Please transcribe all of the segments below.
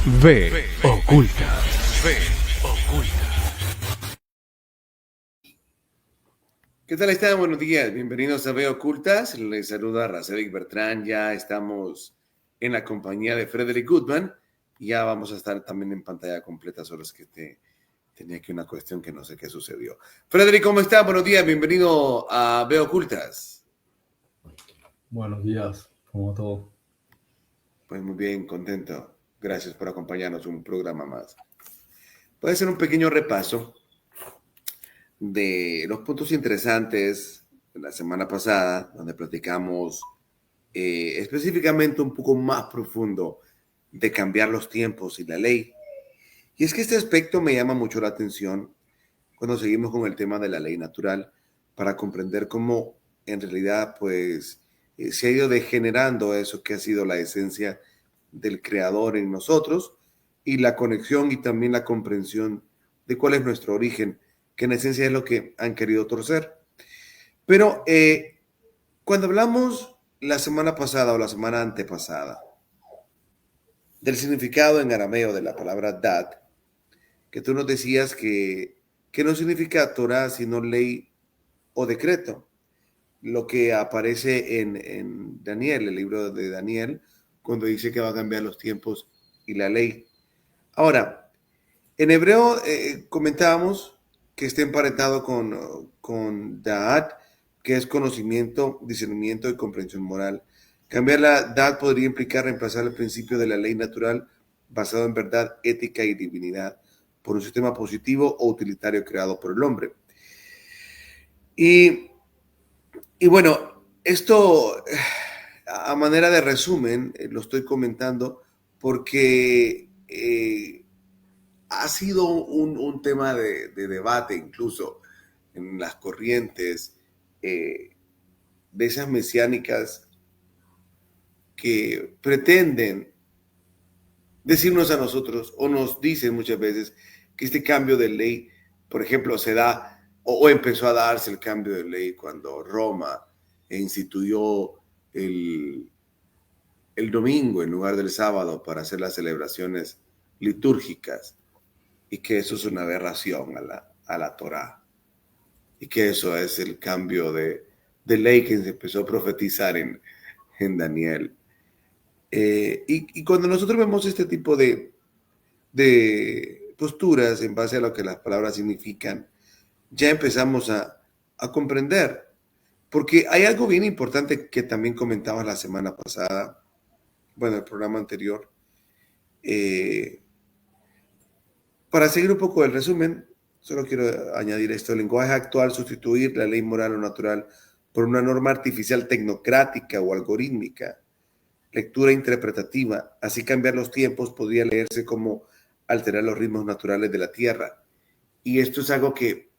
V oculta. V oculta. ¿Qué tal están? Buenos días. Bienvenidos a V Ocultas. Les saluda Racevic Bertrán. Ya estamos en la compañía de Frederick Goodman. Ya vamos a estar también en pantalla completa, solo es que tenía aquí una cuestión que no sé qué sucedió. Frederick, ¿cómo está? Buenos días. Bienvenido a V Ocultas. Buenos días, ¿cómo todo? Pues muy bien, contento. Gracias por acompañarnos un programa más. Puede ser un pequeño repaso de los puntos interesantes de la semana pasada, donde platicamos específicamente un poco más profundo de cambiar los tiempos y la ley. Y es que este aspecto me llama mucho la atención cuando seguimos con el tema de la ley natural, para comprender cómo en realidad pues se ha ido degenerando eso que ha sido la esencia del creador en nosotros, y la conexión y también la comprensión de cuál es nuestro origen, que en esencia es lo que han querido torcer. Pero cuando hablamos la semana pasada o la semana antepasada del significado en arameo de la palabra dat, que tú nos decías que no significa Torah sino ley o decreto, lo que aparece en Daniel, el libro de Daniel, cuando dice que va a cambiar los tiempos y la ley. Ahora, en hebreo comentábamos que está emparentado con Da'at, que es conocimiento, discernimiento y comprensión moral. Cambiar la Da'at podría implicar reemplazar el principio de la ley natural basado en verdad, ética y divinidad por un sistema positivo o utilitario creado por el hombre. Y bueno, esto a manera de resumen lo estoy comentando porque ha sido un tema de debate incluso en las corrientes de esas mesiánicas que pretenden decirnos a nosotros, o nos dicen muchas veces, que este cambio de ley, por ejemplo, se da o empezó a darse el cambio de ley cuando Roma instituyó el domingo en lugar del sábado para hacer las celebraciones litúrgicas, y que eso es una aberración a la Torá, y que eso es el cambio de ley que se empezó a profetizar en Daniel. Y cuando nosotros vemos este tipo de posturas en base a lo que las palabras significan, ya empezamos a comprender. Porque hay algo bien importante que también comentabas la semana pasada, bueno, el programa anterior. Para seguir un poco el resumen, solo quiero añadir esto: el lenguaje actual, sustituir la ley moral o natural por una norma artificial tecnocrática o algorítmica, lectura interpretativa, así cambiar los tiempos podría leerse como alterar los ritmos naturales de la Tierra. Y esto es algo que,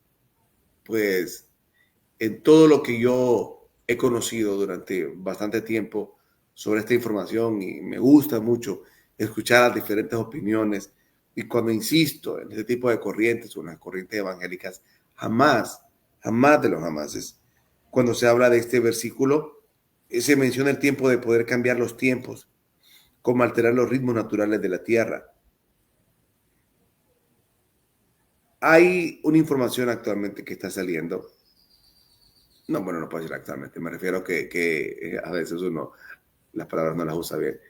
pues, en todo lo que yo he conocido durante bastante tiempo sobre esta información, y me gusta mucho escuchar las diferentes opiniones, y cuando insisto en este tipo de corrientes o en las corrientes evangélicas, jamás de los jamases, cuando se habla de este versículo, se menciona el tiempo de poder cambiar los tiempos, como alterar los ritmos naturales de la Tierra. Hay una información actualmente que está saliendo. No, bueno, no puedo decir actualmente. Me refiero a que a veces uno las palabras no las usa bien.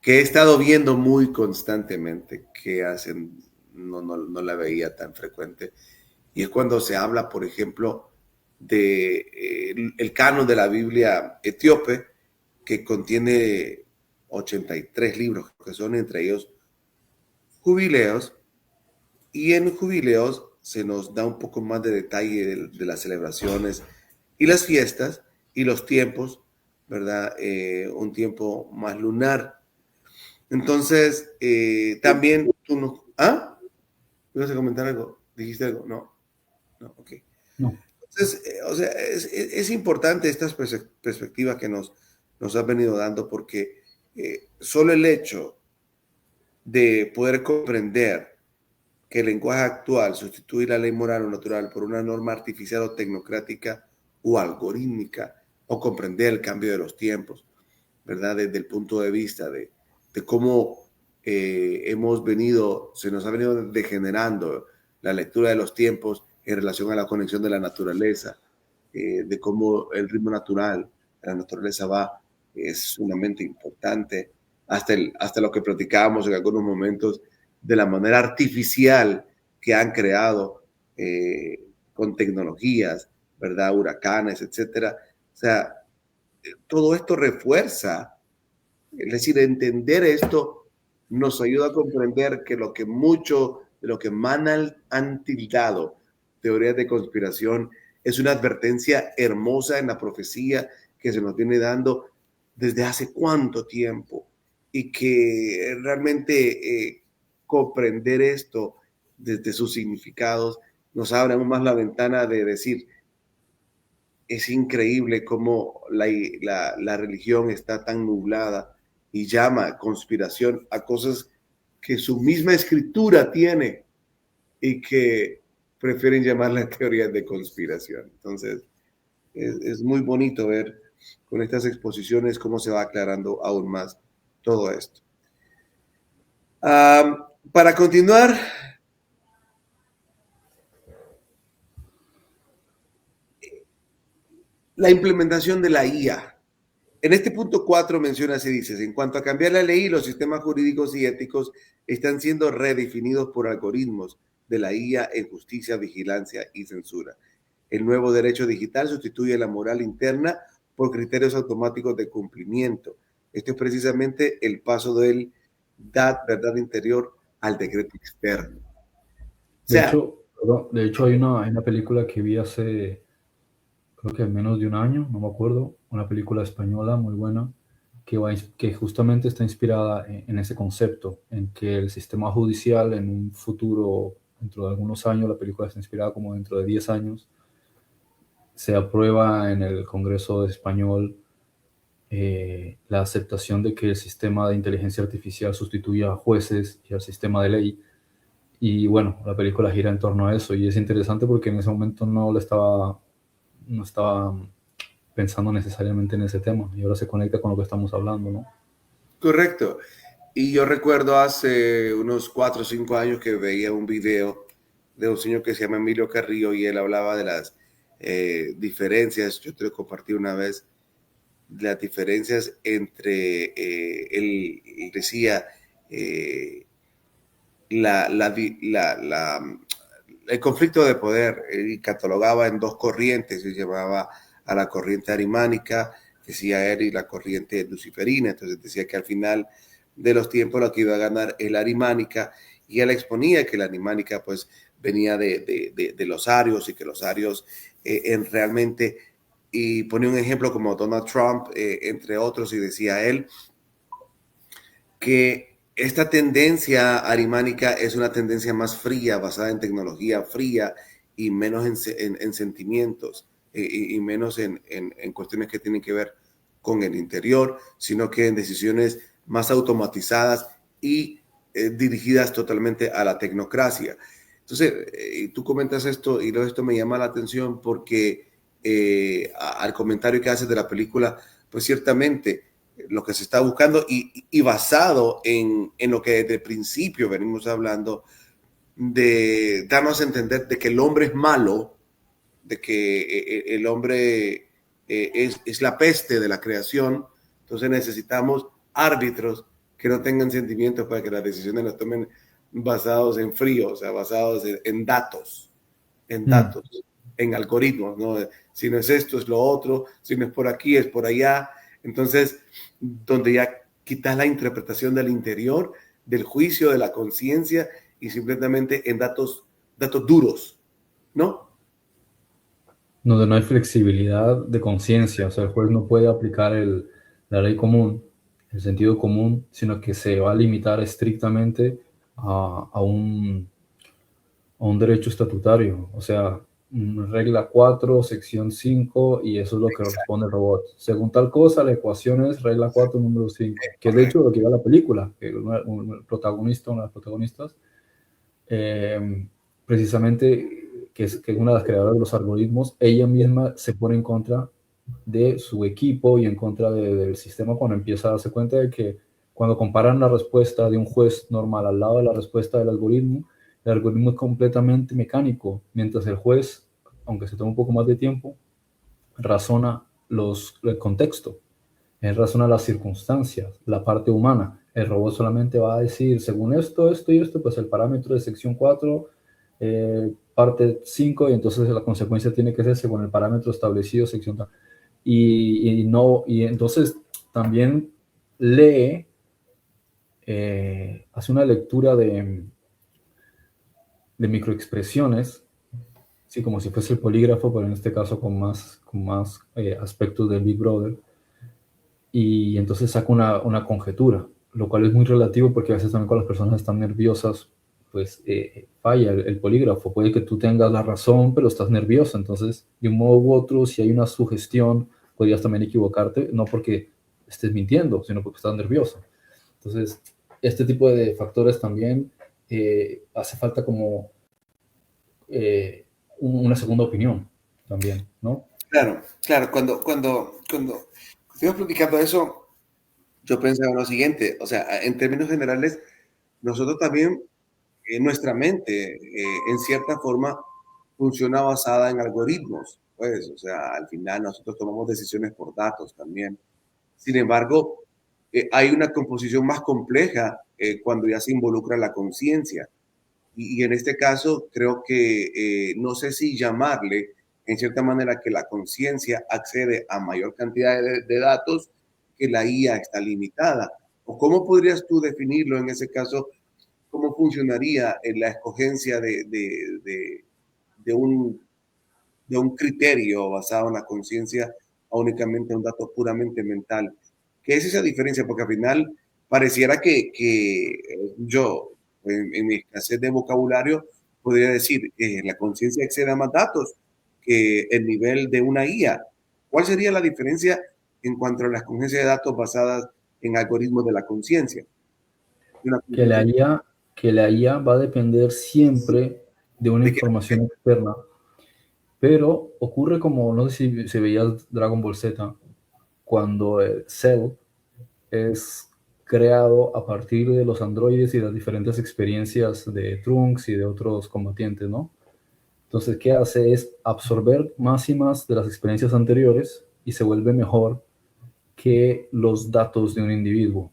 Que he estado viendo muy constantemente, que hacen, no la veía tan frecuente. Y es cuando se habla, por ejemplo, de el canon de la Biblia etíope, que contiene 83 libros, que son entre ellos jubileos, y en jubileos se nos da un poco más de detalle de las celebraciones y las fiestas y los tiempos, ¿verdad? Un tiempo más lunar. Entonces, también tú no... ¿Ah? ¿Ibas a comentar algo? ¿Dijiste algo? No, ok. No. Entonces, o sea, es importante estas perspectivas que nos has venido dando, porque solo el hecho de poder comprender que el lenguaje actual, sustituir la ley moral o natural por una norma artificial o tecnocrática o algorítmica, o comprender el cambio de los tiempos, ¿verdad? Desde el punto de vista de cómo se nos ha venido degenerando la lectura de los tiempos en relación a la conexión de la naturaleza, de cómo el ritmo natural de la naturaleza va, es sumamente importante, hasta lo que platicábamos en algunos momentos de la manera artificial que han creado con tecnologías, ¿verdad? Huracanes, etcétera. O sea, todo esto refuerza, es decir, entender esto nos ayuda a comprender que lo que mucho de lo que han tildado teorías de conspiración es una advertencia hermosa en la profecía que se nos viene dando desde hace cuánto tiempo y que realmente comprender esto desde sus significados nos abre aún más la ventana de decir, es increíble cómo la religión está tan nublada y llama conspiración a cosas que su misma escritura tiene y que prefieren llamarla teorías de conspiración. Entonces, es muy bonito ver con estas exposiciones cómo se va aclarando aún más todo esto. Para continuar, la implementación de la IA. En este punto 4 menciona y dice, en cuanto a cambiar la ley, los sistemas jurídicos y éticos están siendo redefinidos por algoritmos de la IA en justicia, vigilancia y censura. El nuevo derecho digital sustituye la moral interna por criterios automáticos de cumplimiento. Esto es precisamente el paso del verdad interior al decreto externo. O De sea, hecho, perdón, de hecho hay una película que vi hace, creo que menos de un año, no me acuerdo, una película española muy buena, que justamente está inspirada en ese concepto, en que el sistema judicial en un futuro, dentro de algunos años, la película está inspirada como dentro de 10 años, se aprueba en el Congreso español la aceptación de que el sistema de inteligencia artificial sustituya a jueces y al sistema de ley. Y bueno, la película gira en torno a eso y es interesante porque en ese momento no estaba pensando necesariamente en ese tema y ahora se conecta con lo que estamos hablando, ¿no? correcto. Y yo recuerdo hace unos 4 o 5 años que veía un video de un señor que se llama Emilio Carrillo y él hablaba de las diferencias, yo te lo compartí una vez, las diferencias entre, él decía, la, la, la, el conflicto de poder, y catalogaba en dos corrientes, y llamaba a la corriente arimánica, decía él, y la corriente luciferina. Entonces decía que al final de los tiempos lo que iba a ganar es la arimánica, y él exponía que la arimánica pues venía de los arios, y que los arios realmente, y ponía un ejemplo como Donald Trump, entre otros, y decía él que esta tendencia arimánica es una tendencia más fría, basada en tecnología fría y menos en sentimientos y menos en cuestiones que tienen que ver con el interior, sino que en decisiones más automatizadas y dirigidas totalmente a la tecnocracia. Entonces, tú comentas esto y esto me llama la atención porque al comentario que haces de la película, pues ciertamente lo que se está buscando y basado en lo que desde el principio venimos hablando, de darnos a entender de que el hombre es malo, de que el hombre es la peste de la creación. Entonces necesitamos árbitros que no tengan sentimientos para que las decisiones las tomen basados en frío, o sea, basados en datos, en algoritmos, ¿no? Si no es esto, es lo otro, si no es por aquí, es por allá. Entonces, donde ya quitas la interpretación del interior, del juicio, de la conciencia y simplemente en datos duros, ¿no? Donde no hay flexibilidad de conciencia, o sea, el juez no puede aplicar la ley común, el sentido común, sino que se va a limitar estrictamente a un derecho estatutario, o sea, regla 4, sección 5, y eso es lo que responde el robot. Según tal cosa, la ecuación es regla 4, número 5, que de hecho lo que iba la película, que un protagonista, una de las protagonistas, precisamente, que es una de las creadoras de los algoritmos, ella misma se pone en contra de su equipo y en contra del sistema cuando empieza a darse cuenta de que cuando comparan la respuesta de un juez normal al lado de la respuesta del algoritmo, el algoritmo es completamente mecánico, mientras el juez, aunque se toma un poco más de tiempo, razona el contexto, él razona las circunstancias, la parte humana. El robot solamente va a decir, según esto, esto y esto, pues el parámetro de sección 4, parte 5, y entonces la consecuencia tiene que ser según el parámetro establecido, sección tal. Y entonces también lee, hace una lectura de microexpresiones, sí, como si fuese el polígrafo, pero en este caso con más aspectos del Big Brother, y entonces saca una conjetura, lo cual es muy relativo porque a veces también cuando las personas están nerviosas, pues falla el polígrafo. Puede que tú tengas la razón, pero estás nervioso, entonces de un modo u otro, si hay una sugestión, podrías también equivocarte, no porque estés mintiendo, sino porque estás nervioso. Entonces, este tipo de factores también hace falta como una segunda opinión también, ¿no? Claro, claro. Cuando estuvimos platicando eso, yo pensaba en lo siguiente, o sea, en términos generales, nosotros también, nuestra mente, en cierta forma, funciona basada en algoritmos, pues, o sea, al final nosotros tomamos decisiones por datos también. Sin embargo, hay una composición más compleja cuando ya se involucra la conciencia. Y en este caso, creo que no sé si llamarle, en cierta manera, que la conciencia accede a mayor cantidad de datos, que la IA está limitada. ¿O cómo podrías tú definirlo en ese caso? ¿Cómo funcionaría en la escogencia de un, de un criterio basado en la conciencia a únicamente un dato puramente mental? ¿Qué es esa diferencia? Porque al final pareciera que yo, en mi escasez de vocabulario, podría decir que la conciencia excede a más datos que el nivel de una IA. ¿Cuál sería la diferencia en cuanto a la escogencia de datos basadas en algoritmos de la conciencia? Que la IA va a depender siempre de una ¿De qué? información externa, pero ocurre como, no sé si veías Dragon Ball Z, cuando Cell es creado a partir de los androides y las diferentes experiencias de Trunks y de otros combatientes, ¿no? Entonces, ¿qué hace? Es absorber más y más de las experiencias anteriores y se vuelve mejor que los datos de un individuo.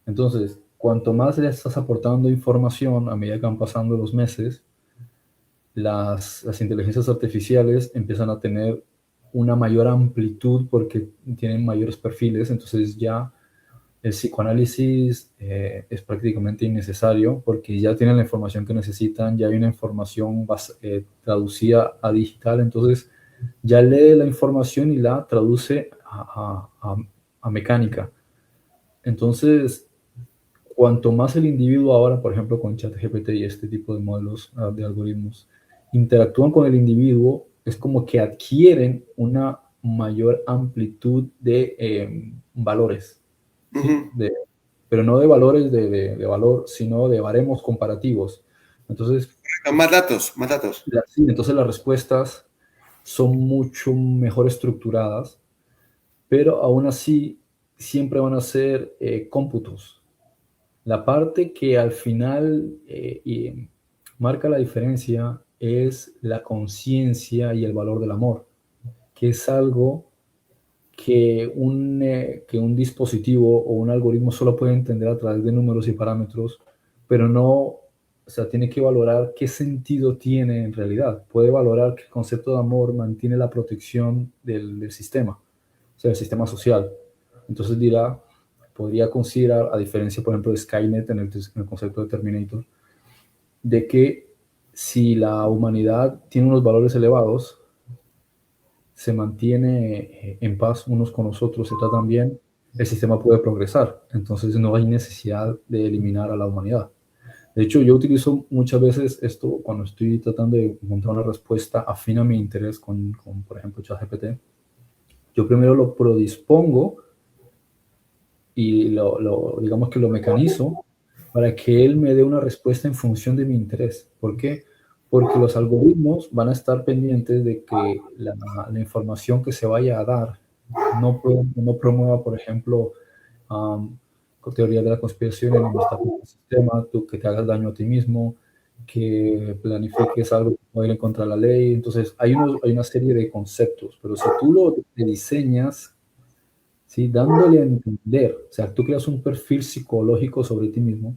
Entonces, cuanto más le estás aportando información a medida que van pasando los meses, las inteligencias artificiales empiezan a tener una mayor amplitud porque tienen mayores perfiles, entonces ya el psicoanálisis es prácticamente innecesario porque ya tienen la información que necesitan, ya hay una información traducida a digital, entonces ya lee la información y la traduce a mecánica. Entonces, cuanto más el individuo ahora, por ejemplo, con ChatGPT y este tipo de modelos de algoritmos, interactúan con el individuo, es como que adquieren una mayor amplitud de valores, ¿sí? Uh-huh. Pero no de valores de valor, sino de baremos comparativos. Entonces, Más datos, más datos. sí, entonces las respuestas son mucho mejor estructuradas, pero aún así siempre van a ser cómputos. La parte que al final marca la diferencia es la conciencia y el valor del amor, que es algo que un dispositivo o un algoritmo solo puede entender a través de números y parámetros, pero no, o sea, tiene que valorar qué sentido tiene en realidad. Puede valorar que el concepto de amor mantiene la protección del sistema, o sea, el sistema social. Entonces podría considerar, a diferencia, por ejemplo, de Skynet en el concepto de Terminator, de que si la humanidad tiene unos valores elevados, se mantiene en paz unos con los otros, se tratan bien, el sistema puede progresar. Entonces no hay necesidad de eliminar a la humanidad. De hecho, yo utilizo muchas veces esto cuando estoy tratando de encontrar una respuesta afín a mi interés con por ejemplo, ChatGPT. Yo primero lo predispongo y digamos que lo mecanizo para que él me dé una respuesta en función de mi interés. ¿Por qué? Porque los algoritmos van a estar pendientes de que la información que se vaya a dar no promueva, por ejemplo, teorías de la conspiración, en donde está el sistema, tú que te hagas daño a ti mismo, que planifiques algo que pueda ir en contra de la ley. Entonces, hay una serie de conceptos, pero si tú lo te diseñas, ¿sí? Dándole a entender, o sea, tú creas un perfil psicológico sobre ti mismo,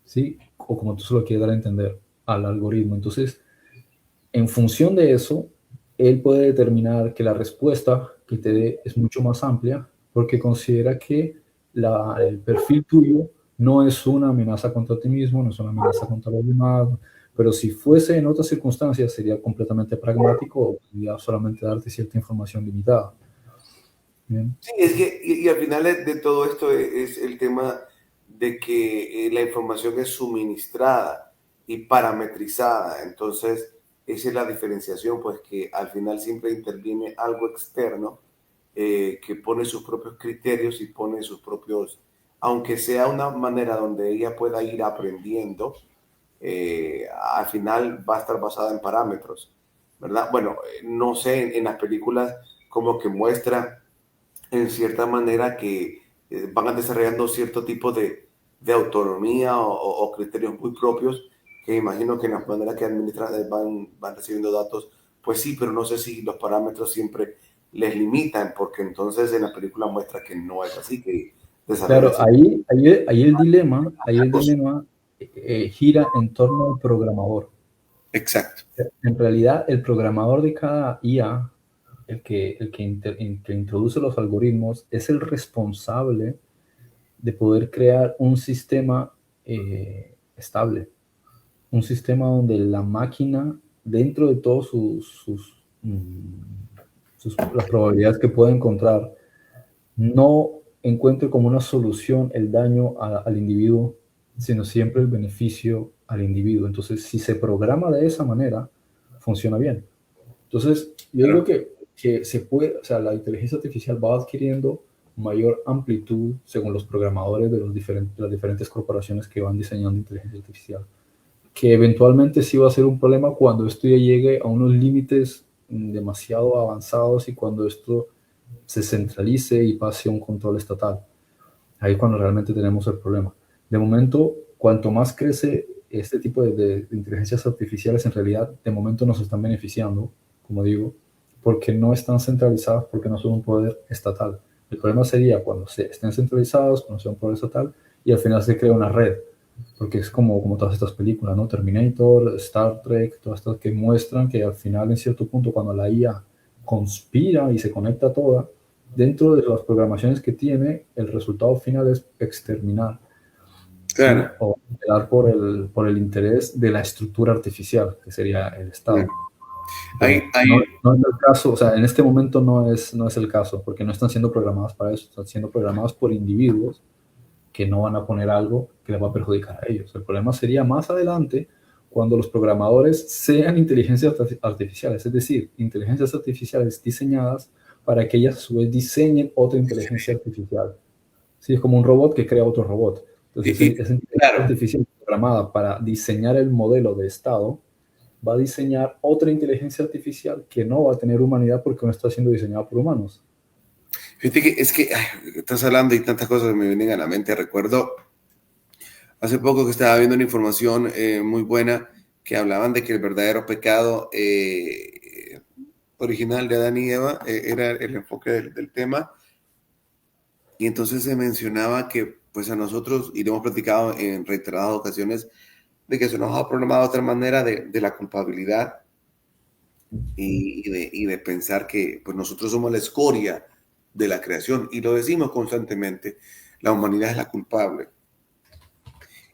¿sí? O como tú se lo quieres dar a entender al algoritmo. Entonces, en función de eso, él puede determinar que la respuesta que te dé es mucho más amplia porque considera que el perfil tuyo no es una amenaza contra ti mismo, no es una amenaza contra los demás, pero si fuese en otras circunstancias sería completamente pragmático o podría solamente darte cierta información limitada. Bien. Sí, es que, y al final de todo esto es el tema de que la información es suministrada y parametrizada. Entonces, esa es la diferenciación, pues que al final siempre interviene algo externo que pone sus propios criterios y pone sus propios, aunque sea una manera donde ella pueda ir aprendiendo, al final va a estar basada en parámetros, ¿verdad? Bueno, no sé, en las películas como que muestra en cierta manera que van desarrollando cierto tipo de autonomía o criterios muy propios que imagino que en la manera que administran van recibiendo datos, pues sí, pero no sé si los parámetros siempre les limitan, porque entonces en la película muestra que no es así, que desarrollan Claro, ahí el dilema gira en torno al programador. Exacto. En realidad, el programador de cada IA, el que introduce los algoritmos, es el responsable de poder crear un sistema estable, un sistema donde la máquina, dentro de todas las probabilidades que puede encontrar, no encuentre como una solución el daño al individuo, sino siempre el beneficio al individuo. Entonces, si se programa de esa manera, funciona bien. Entonces, yo digo que se puede, o sea, la inteligencia artificial va adquiriendo mayor amplitud según los programadores de las diferentes corporaciones que van diseñando inteligencia artificial, que eventualmente sí va a ser un problema cuando esto ya llegue a unos límites demasiado avanzados y cuando esto se centralice y pase a un control estatal. Ahí es cuando realmente tenemos el problema. De momento, cuanto más crece este tipo de inteligencias artificiales, en realidad, de momento nos están beneficiando, como digo, porque no están centralizadas, porque no son un poder estatal. El problema sería cuando estén centralizados, cuando sea un poder estatal, y al final se crea una red, porque es como todas estas películas, ¿no? Terminator, Star Trek, todas estas que muestran que al final, en cierto punto, cuando la IA conspira y se conecta toda, dentro de las programaciones que tiene, el resultado final es exterminar, Claro. ¿sí? O velar por el interés de la estructura artificial, que sería el Estado. No es el caso, o sea, en este momento no es el caso, porque no están siendo programadas para eso, están siendo programadas por individuos que no van a poner algo que les va a perjudicar a ellos. El problema sería más adelante cuando los programadores sean inteligencias artificiales, es decir, inteligencias artificiales diseñadas para que ellas a su vez diseñen otra inteligencia artificial. Sí, es como un robot que crea otro robot. Entonces, esa inteligencia artificial programada para diseñar el modelo de Estado va a diseñar otra inteligencia artificial que no va a tener humanidad porque no está siendo diseñada por humanos. Fíjate que es que estás hablando y tantas cosas me vienen a la mente. Recuerdo hace poco que estaba viendo una información muy buena que hablaban de que el verdadero pecado original de Adán y Eva era el enfoque del tema. Y entonces se mencionaba que pues a nosotros, y lo hemos platicado en reiteradas ocasiones, de que se nos ha programado de otra manera de la culpabilidad y de pensar que pues nosotros somos la escoria de la creación, y lo decimos constantemente, la humanidad es la culpable.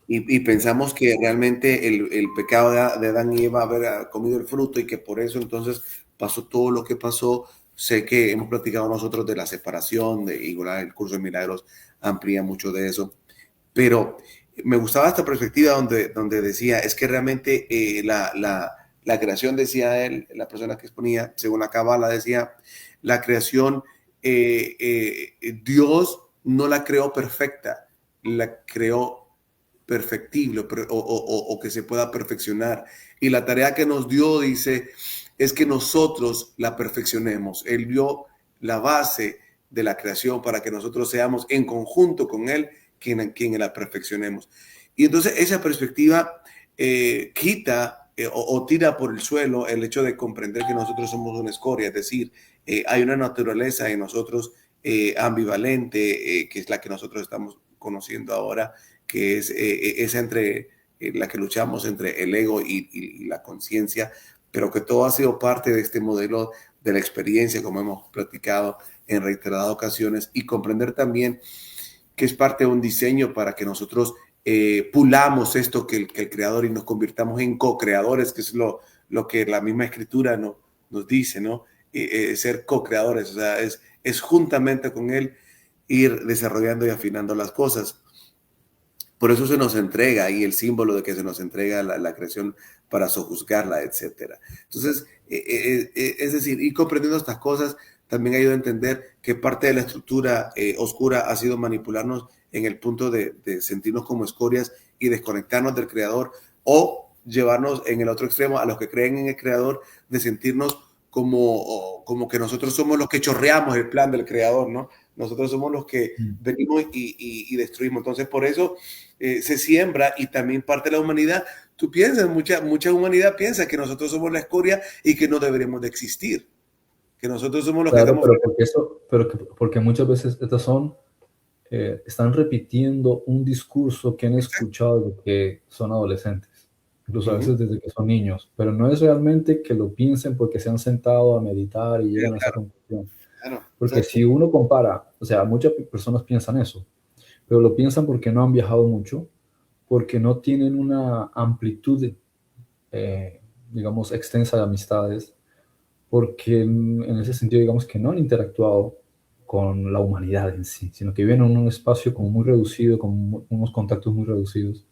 Y pensamos que realmente el pecado de Adán y Eva haber comido el fruto y que por eso entonces pasó todo lo que pasó. Sé que hemos platicado nosotros de la separación, igual el curso de milagros amplía mucho de eso, pero me gustaba esta perspectiva donde decía, es que realmente la creación, decía él, la persona que exponía, según la Cábala decía, la creación, Dios no la creó perfecta, la creó perfectible o que se pueda perfeccionar. Y la tarea que nos dio, dice, es que nosotros la perfeccionemos. Él vio la base de la creación para que nosotros seamos en conjunto con Él quien la perfeccionemos. Y entonces esa perspectiva quita o tira por el suelo el hecho de comprender que nosotros somos una escoria, es decir, hay una naturaleza en nosotros ambivalente, que es la que nosotros estamos conociendo ahora, que es esa entre la que luchamos entre el ego y la conciencia, pero que todo ha sido parte de este modelo de la experiencia, como hemos platicado en reiteradas ocasiones, y comprender también que es parte de un diseño para que nosotros pulamos esto que el creador y nos convirtamos en co-creadores, que es lo que la misma escritura nos dice, ¿no? Ser co-creadores, o sea, es juntamente con él ir desarrollando y afinando las cosas. Por eso se nos entrega ahí el símbolo de que se nos entrega la creación para sojuzgarla, etcétera. Entonces, es decir, ir comprendiendo estas cosas también ayuda a entender que parte de la estructura oscura ha sido manipularnos en el punto de sentirnos como escorias y desconectarnos del creador, o llevarnos en el otro extremo a los que creen en el creador, de sentirnos como que nosotros somos los que chorreamos el plan del creador, ¿no? Nosotros somos los que venimos y destruimos. Entonces, por eso se siembra, y también parte de la humanidad. Tú piensas, mucha humanidad piensa que nosotros somos la escoria y que no deberíamos de existir. Que nosotros somos los Claro, que estamos... porque muchas veces estas están repitiendo un discurso que han escuchado desde que son adolescentes, incluso a veces desde que son niños, pero no es realmente que lo piensen porque se han sentado a meditar y llegan a esa conclusión. Claro, Porque exacto. si uno compara, o sea, muchas personas piensan eso, pero lo piensan porque no han viajado mucho, porque no tienen una amplitud, digamos, extensa de amistades, porque en ese sentido, digamos, que no han interactuado con la humanidad en sí, sino que viven en un espacio como muy reducido, con unos contactos muy reducidos,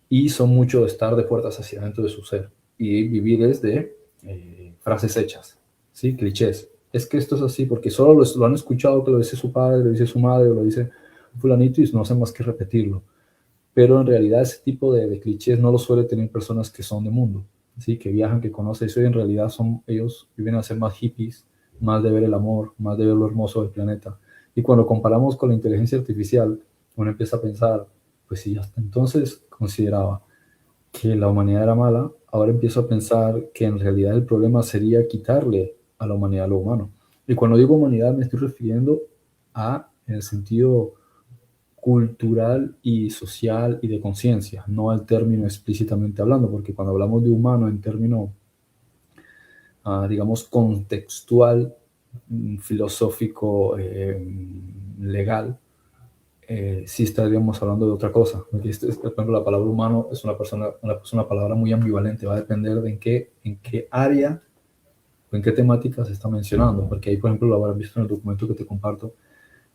y son mucho de estar de puertas hacia adentro de su ser, y vivir desde frases hechas, ¿sí? Clichés. Es que esto es así porque solo lo han escuchado, que lo dice su padre, lo dice su madre, o lo dice fulanito, y no hacen más que repetirlo. Pero en realidad ese tipo de clichés no lo suele tener personas que son de mundo, ¿sí? Que viajan, que conocen eso, y en realidad ellos viven a ser más hippies, más de ver el amor, más de ver lo hermoso del planeta. Y cuando comparamos con la inteligencia artificial, uno empieza a pensar, pues si hasta entonces consideraba que la humanidad era mala, ahora empiezo a pensar que en realidad el problema sería quitarle a la humanidad lo humano. Y cuando digo humanidad me estoy refiriendo en el sentido cultural y social y de conciencia, no al término explícitamente hablando, porque cuando hablamos de humano en término, digamos, contextual, filosófico, legal, sí estaríamos hablando de otra cosa. Porque por ejemplo, la palabra humano es una palabra muy ambivalente, va a depender de en qué área o en qué temática se está mencionando, porque ahí, por ejemplo, lo habrás visto en el documento que te comparto,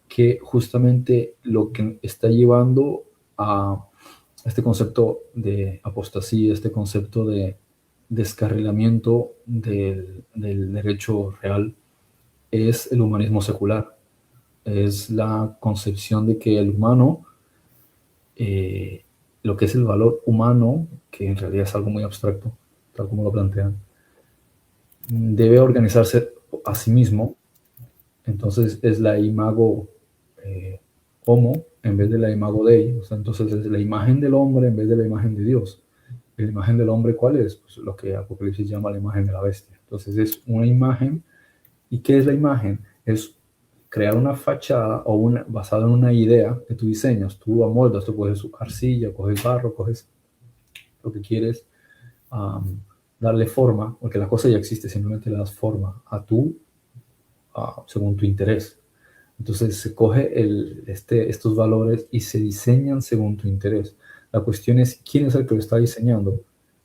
que justamente lo que está llevando a este concepto de apostasía, este concepto de descarrilamiento del derecho real, es el humanismo secular. Es la concepción de que el humano, lo que es el valor humano, que en realidad es algo muy abstracto, tal como lo plantean, debe organizarse a sí mismo. Entonces es la imago homo en vez de la imago Dei. O sea, entonces es la imagen del hombre en vez de la imagen de Dios. ¿Y la imagen del hombre cuál es? Pues lo que Apocalipsis llama la imagen de la bestia. Entonces es una imagen. ¿Y qué es la imagen? Es crear una fachada basada en una idea que tú diseñas. Tú amoldas, tú coges arcilla, coges barro, coges lo que quieres, darle forma, porque la cosa ya existe, simplemente le das forma según tu interés. Entonces se coge estos valores y se diseñan según tu interés. La cuestión es quién es el que lo está diseñando.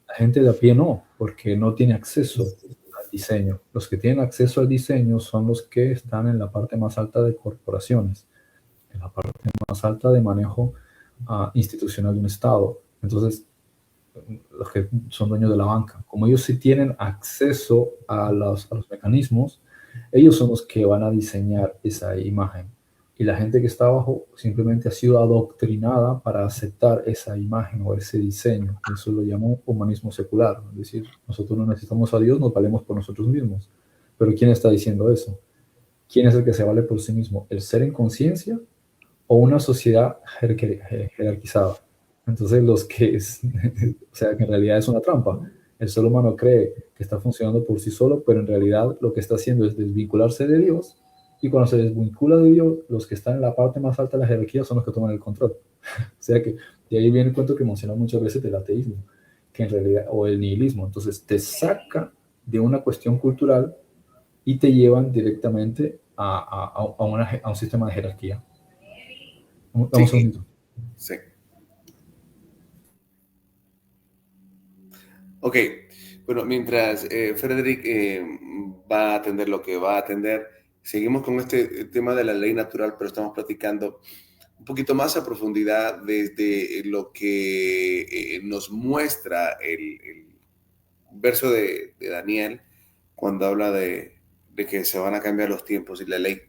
La gente de a pie no, porque no tiene acceso al diseño. Los que tienen acceso al diseño son los que están en la parte más alta de corporaciones, en la parte más alta de manejo institucional de un Estado. Entonces, los que son dueños de la banca, como ellos sí tienen acceso a los mecanismos, ellos son los que van a diseñar esa imagen. Y la gente que está abajo simplemente ha sido adoctrinada para aceptar esa imagen o ese diseño. Eso lo llamo humanismo secular. Es decir, nosotros no necesitamos a Dios, nos valemos por nosotros mismos. Pero ¿quién está diciendo eso? ¿Quién es el que se vale por sí mismo? ¿El ser en conciencia o una sociedad jerarquizada. Entonces, o sea, que en realidad es una trampa. El ser humano cree que está funcionando por sí solo, pero en realidad lo que está haciendo es desvincularse de Dios, y cuando se desvincula de Dios, los que están en la parte más alta de la jerarquía son los que toman el control. O sea que de ahí viene el cuento que menciona muchas veces del ateísmo, que en realidad, o el nihilismo. Entonces te saca de una cuestión cultural y te llevan directamente a un sistema de jerarquía. Vamos un Sí, segundito. sí. Ok, bueno, mientras Frederick va a atender lo que va a atender, seguimos con este tema de la ley natural, pero estamos platicando un poquito más a profundidad desde lo que nos muestra el verso de Daniel cuando habla de que se van a cambiar los tiempos y la ley.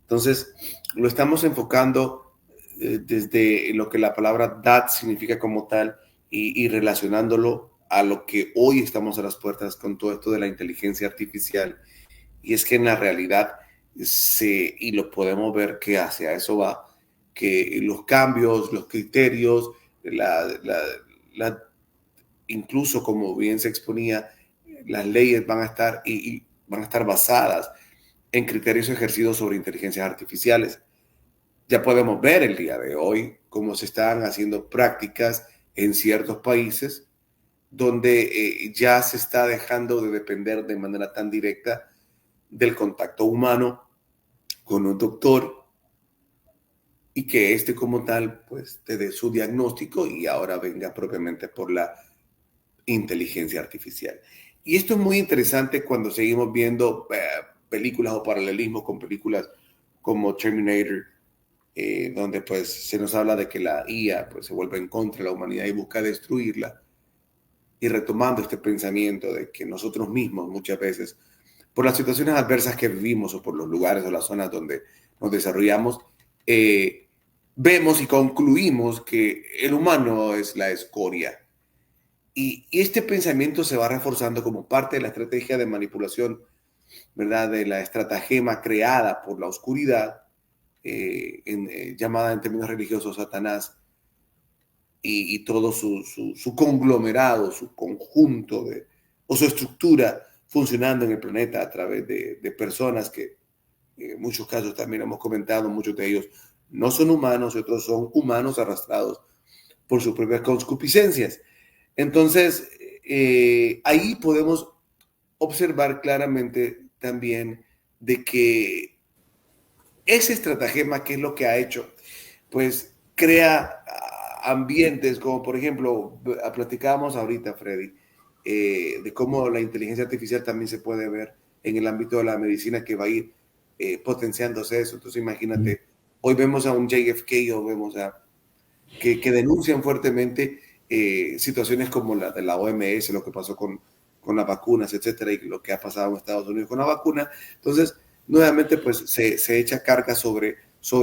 Entonces, lo estamos enfocando desde lo que la palabra dat significa como tal y relacionándolo a lo que hoy estamos a las puertas con todo esto de la inteligencia artificial. Y es que en la realidad, y lo podemos ver que hacia eso va, que los cambios, los criterios, la, incluso como bien se exponía, las leyes van a estar y van a estar basadas en criterios ejercidos sobre inteligencias artificiales. Ya podemos ver el día de hoy cómo se están haciendo prácticas en ciertos países donde ya se está dejando de depender de manera tan directa del contacto humano con un doctor y que este como tal pues te dé su diagnóstico y ahora venga propiamente por la inteligencia artificial. Y esto es muy interesante cuando seguimos viendo películas o paralelismos con películas como Terminator, donde pues se nos habla de que la IA pues se vuelve en contra de la humanidad y busca destruirla, y retomando este pensamiento de que nosotros mismos muchas veces, por las situaciones adversas que vivimos o por los lugares o las zonas donde nos desarrollamos, vemos y concluimos que el humano es la escoria. Y este pensamiento se va reforzando como parte de la estrategia de manipulación, ¿verdad? De la estratagema creada por la oscuridad, llamada en términos religiosos Satanás, y todo su conglomerado, su conjunto o su estructura funcionando en el planeta a través de personas que en muchos casos también hemos comentado, muchos de ellos no son humanos y otros son humanos arrastrados por sus propias concupiscencias. Entonces, ahí podemos observar claramente también de que ese estratagema, ¿qué es lo que ha hecho? Pues crea ambientes como, por ejemplo, platicábamos ahorita, Freddy, de cómo la inteligencia artificial también se puede ver en el ámbito de la medicina que va a ir potenciándose eso. Entonces, imagínate, hoy vemos a un JFK o vemos a que denuncian fuertemente situaciones como la de la OMS, lo que pasó con las vacunas, etcétera, y lo que ha pasado en Estados Unidos con la vacuna. Entonces, nuevamente, pues se echa carga sobre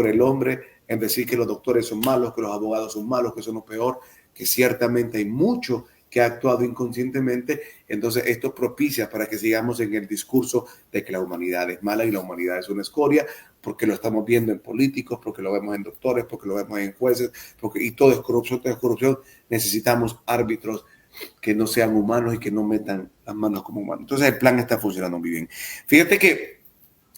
el hombre en decir que los doctores son malos, que los abogados son malos, que son lo peor, que ciertamente hay mucho que ha actuado inconscientemente. Entonces esto propicia para que sigamos en el discurso de que la humanidad es mala y la humanidad es una escoria, porque lo estamos viendo en políticos, porque lo vemos en doctores, porque lo vemos en jueces, y todo es corrupción, todo es corrupción. Necesitamos árbitros que no sean humanos y que no metan las manos como humanos. Entonces el plan está funcionando muy bien. Fíjate que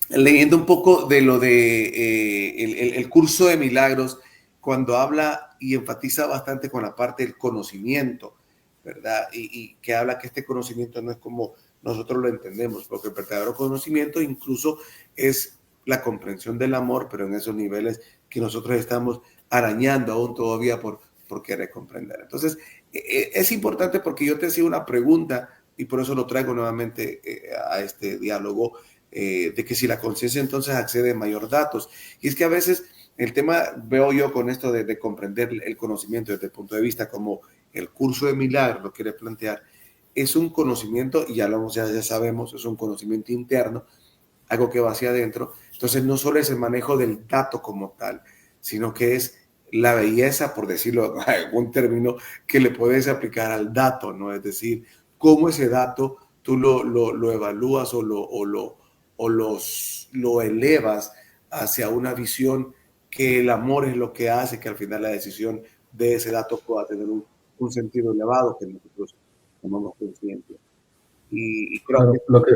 leyendo un poco de lo de el curso de milagros, cuando habla y enfatiza bastante con la parte del conocimiento, ¿verdad? Y que habla que este conocimiento no es como nosotros lo entendemos, porque el verdadero conocimiento incluso es la comprensión del amor, pero en esos niveles que nosotros estamos arañando aún todavía por querer comprender. Entonces, es importante porque yo te hacía una pregunta y por eso lo traigo nuevamente a este diálogo, de que si la conciencia entonces accede a mayor datos. Y es que a veces el tema, veo yo con esto de comprender el conocimiento desde el punto de vista como el curso de milagros lo quiere plantear, es un conocimiento, y ya sabemos, es un conocimiento interno, algo que va hacia adentro. Entonces no solo es el manejo del dato como tal, sino que es la belleza, por decirlo en algún término, que le puedes aplicar al dato, ¿no? Es decir, cómo ese dato tú lo evalúas o lo elevas hacia una visión que el amor es lo que hace que al final la decisión de ese dato pueda tener un sentido elevado que nosotros tomamos consciente. Y creo que... Claro, lo que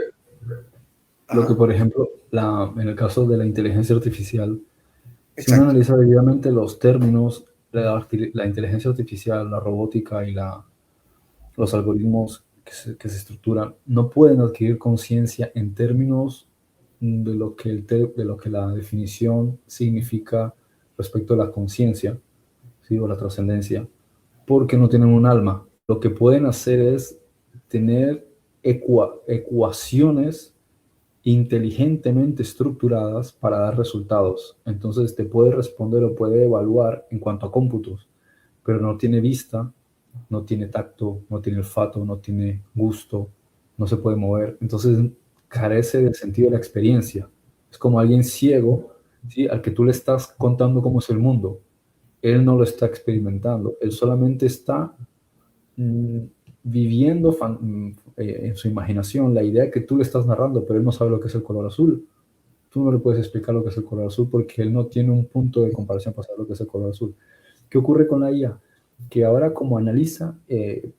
Ajá, por ejemplo, en el caso de la inteligencia artificial, si uno exacto. analiza debidamente los términos, la inteligencia artificial, la robótica y los algoritmos que se estructuran, no pueden adquirir conciencia en términos de de lo que la definición significa respecto a la conciencia, ¿sí? O la trascendencia, porque no tienen un alma. Lo que pueden hacer es tener ecuaciones inteligentemente estructuradas para dar resultados. Entonces te puede responder o puede evaluar en cuanto a cómputos, pero no tiene vista, no tiene tacto, no tiene olfato, no tiene gusto, no se puede mover. Entonces carece del sentido de la experiencia. Es como alguien ciego, ¿sí? Al que tú le estás contando cómo es el mundo. Él no lo está experimentando, él solamente está mm, viviendo en su imaginación la idea que tú le estás narrando, pero él no sabe lo que es el color azul. Tú no le puedes explicar lo que es el color azul porque él no tiene un punto de comparación para saber lo que es el color azul. ¿Qué ocurre con la IA? Que ahora como analiza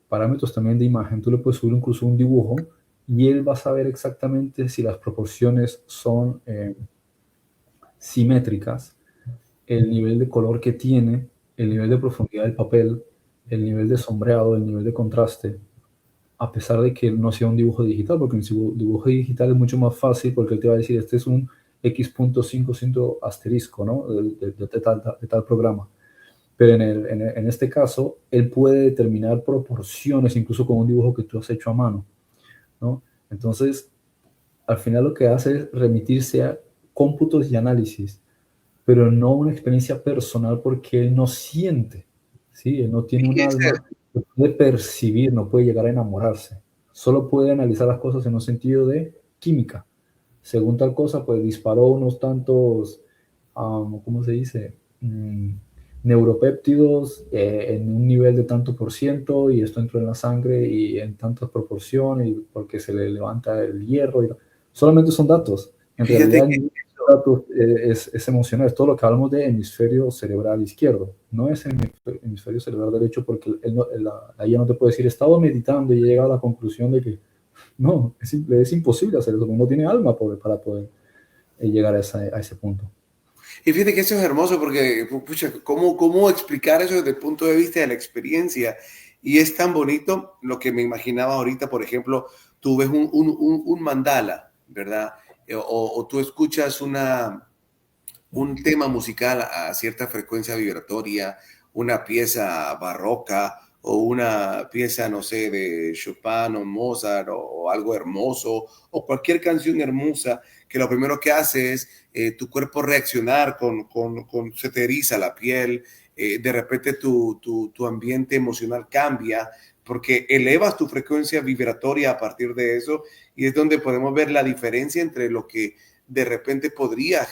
parámetros también de imagen, tú le puedes subir incluso un dibujo y él va a saber exactamente si las proporciones son simétricas, el nivel de color que tiene, el nivel de profundidad del papel, el nivel de sombreado, el nivel de contraste, a pesar de que no sea un dibujo digital, porque un dibujo digital es mucho más fácil porque él te va a decir, este es un X.500 asterisco, ¿no? De tal programa. Pero en este caso, él puede determinar proporciones, incluso con un dibujo que tú has hecho a mano, ¿no? Entonces, al final lo que hace es remitirse a cómputos y análisis, pero no una experiencia personal porque él no siente, ¿sí? Él no tiene un Y ese, alma, no puede percibir, no puede llegar a enamorarse. Solo puede analizar las cosas en un sentido de química. Según tal cosa, pues disparó unos tantos, ¿cómo se dice? Neuropéptidos en un nivel de tanto por ciento y esto entró en la sangre y en tantas proporciones y porque se le levanta el hierro. Solamente son datos. En fíjate realidad, que datos es emocional, es todo lo que hablamos de hemisferio cerebral izquierdo, no es hemisferio cerebral derecho porque la IA no te puede decir, he estado meditando y he llegado a la conclusión de que no, es imposible hacer eso, no tiene alma para poder llegar a ese punto. Y fíjate que eso es hermoso porque, pucha, ¿cómo explicar eso desde el punto de vista de la experiencia? Y es tan bonito lo que me imaginaba ahorita, por ejemplo, tú ves un mandala, ¿verdad? O tú escuchas un tema musical a cierta frecuencia vibratoria, una pieza barroca o una pieza, no sé, de Chopin o Mozart o algo hermoso o cualquier canción hermosa que lo primero que hace es tu cuerpo reaccionar se te eriza la piel, de repente tu ambiente emocional cambia porque elevas tu frecuencia vibratoria a partir de eso y es donde podemos ver la diferencia entre lo que de repente podría,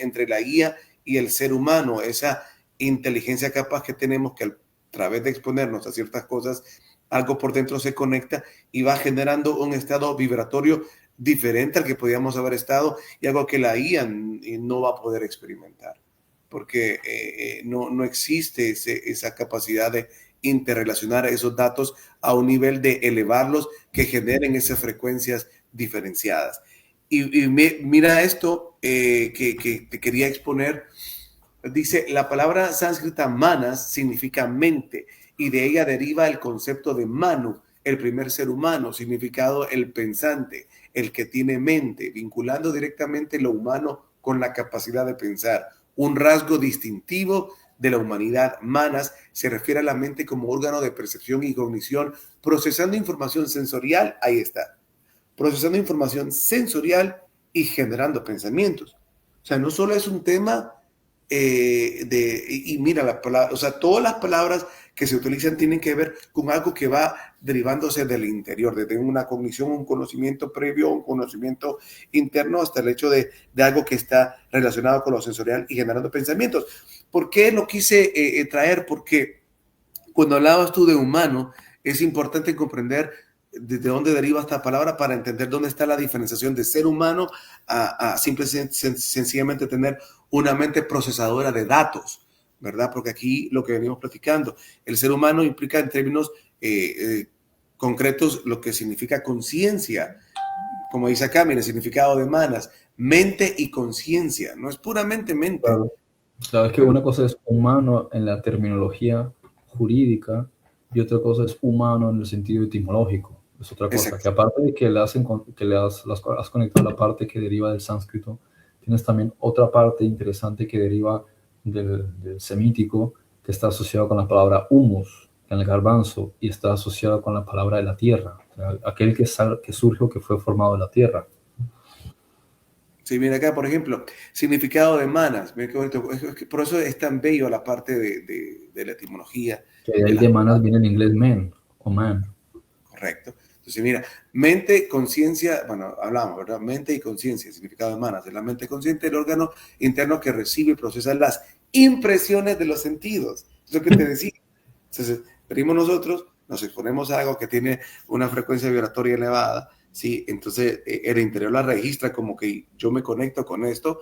entre la IA y el ser humano, esa inteligencia capaz que tenemos que a través de exponernos a ciertas cosas, algo por dentro se conecta y va generando un estado vibratorio diferente al que podíamos haber estado y algo que la IA no va a poder experimentar, porque no existe esa capacidad de interrelacionar esos datos a un nivel de elevarlos que generen esas frecuencias diferenciadas. Mira esto que te quería exponer. Dice, la palabra sánscrita manas significa mente y de ella deriva el concepto de manu, el primer ser humano, significado el pensante, el que tiene mente, vinculando directamente lo humano con la capacidad de pensar. Un rasgo distintivo de la humanidad. Manas se refiere a la mente como órgano de percepción y cognición, procesando información sensorial. Ahí está, procesando información sensorial y generando pensamientos. O sea, no solo es un tema y mira, la palabra, o sea, todas las palabras que se utilizan tienen que ver con algo que va derivándose del interior, desde una cognición, un conocimiento previo, un conocimiento interno, hasta el hecho de algo que está relacionado con lo sensorial y generando pensamientos. ¿Por qué lo quise traer? Porque cuando hablabas tú de humano, es importante comprender de dónde deriva esta palabra para entender dónde está la diferenciación de ser humano a sencillamente tener una mente procesadora de datos, ¿verdad? Porque aquí lo que venimos platicando, el ser humano implica en términos concretos lo que significa conciencia, como dice acá, mire, el significado de manas, mente y conciencia, no es puramente mente. Claro. Sabes que una cosa es humano en la terminología jurídica y otra cosa es humano en el sentido etimológico. Es otra cosa. Exacto. Que aparte de que has conectado la parte que deriva del sánscrito, tienes también otra parte interesante que deriva del semítico, que está asociado con la palabra humus en el garbanzo y está asociado con la palabra de la tierra, o sea, aquel que surge o que fue formado de la tierra. Sí, mira acá, por ejemplo, significado de manas. Mira qué bonito. Por eso es tan bello la parte de la etimología. Que de ahí de manas viene en inglés men o man. Correcto. Entonces, mira, mente, conciencia, bueno, hablamos, ¿verdad? Mente y conciencia, significado de manas. De la mente consciente, el órgano interno que recibe y procesa las impresiones de los sentidos. Es lo que te decía. Entonces, venimos nosotros, nos exponemos a algo que tiene una frecuencia vibratoria elevada, ¿sí? Entonces, el interior la registra como que yo me conecto con esto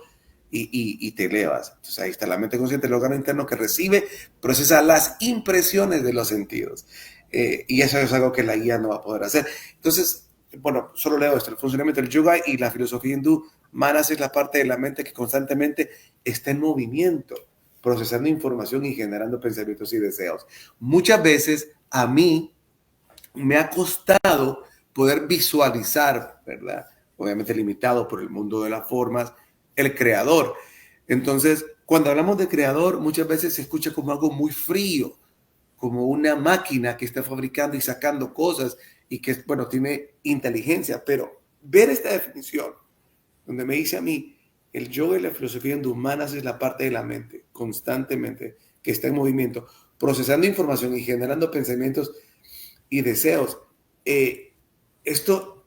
y te elevas. Entonces, ahí está la mente consciente, el órgano interno que recibe, procesa las impresiones de los sentidos. Y eso es algo que la guía no va a poder hacer. Entonces, bueno, solo leo esto, el funcionamiento del yoga y la filosofía hindú. Manas es la parte de la mente que constantemente está en movimiento, procesando información y generando pensamientos y deseos. Muchas veces a mí me ha costado poder visualizar, ¿verdad? Obviamente limitado por el mundo de las formas, el creador. Entonces, cuando hablamos de creador, muchas veces se escucha como algo muy frío, como una máquina que está fabricando y sacando cosas y que, bueno, tiene inteligencia, pero ver esta definición, donde me dice a mí, el yoga y la filosofía humanas es la parte de la mente, constantemente, que está en movimiento, procesando información y generando pensamientos y deseos. Esto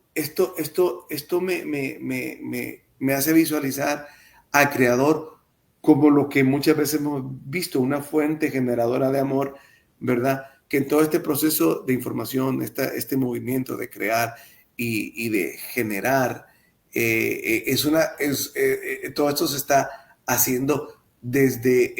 me hace visualizar al creador como lo que muchas veces hemos visto, una fuente generadora de amor, ¿verdad? Que en todo este proceso de información, este movimiento de crear y de generar, todo esto se está haciendo desde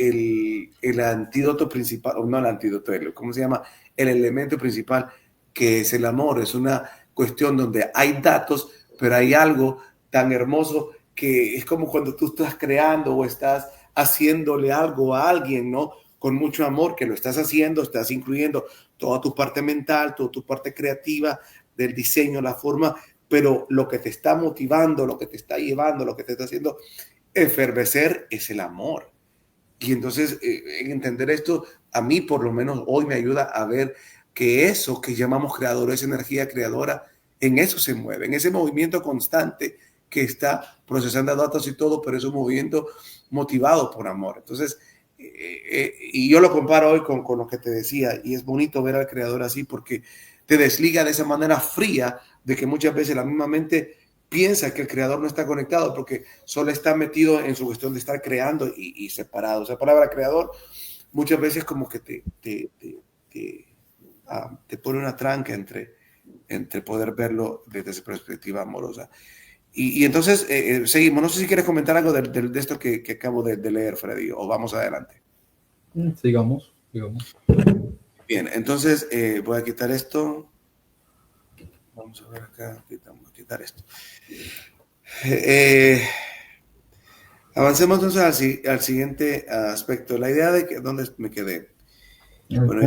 el antídoto principal, o no el antídoto, ¿cómo se llama? El elemento principal, que es el amor. Es una cuestión donde hay datos, pero hay algo tan hermoso que es como cuando tú estás creando o estás haciéndole algo a alguien, ¿no? Con mucho amor, que lo estás haciendo, estás incluyendo toda tu parte mental, toda tu parte creativa del diseño, la forma, pero lo que te está motivando, lo que te está llevando, lo que te está haciendo efervecer es el amor. Y entonces, en entender esto, a mí por lo menos hoy me ayuda a ver que eso que llamamos creador, esa energía creadora, en eso se mueve, en ese movimiento constante que está procesando datos y todo, pero es un movimiento motivado por amor. Entonces, y yo lo comparo hoy con lo que te decía, y es bonito ver al creador así porque te desliga de esa manera fría de que muchas veces la misma mente piensa que el creador no está conectado porque solo está metido en su cuestión de estar creando y separado. O sea, la palabra creador muchas veces como que te pone una tranca entre poder verlo desde esa perspectiva amorosa. Y entonces seguimos. No sé si quieres comentar algo de esto que acabo de leer, Freddy, o vamos adelante. Sigamos. Bien, entonces voy a quitar esto. Vamos a ver acá, vamos a quitar esto. Avancemos entonces al siguiente aspecto. La idea de que, ¿dónde me quedé? El Bueno,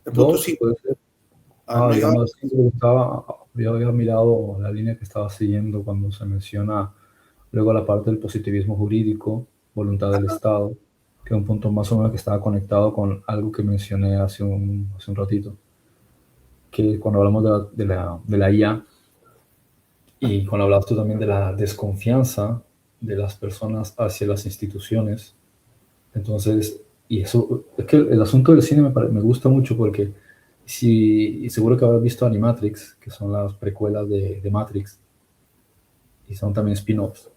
punto 5. puede ser. Yo había mirado la línea que estaba siguiendo cuando se menciona luego la parte del positivismo jurídico, voluntad del Estado, que es un punto más o menos que estaba conectado con algo que mencioné hace un ratito, que cuando hablamos de la IA y cuando hablas tú también de la desconfianza de las personas hacia las instituciones, entonces, y eso, es que el asunto del cine me gusta mucho porque y seguro que habrás visto Animatrix, que son las precuelas de Matrix, y son también spin-offs,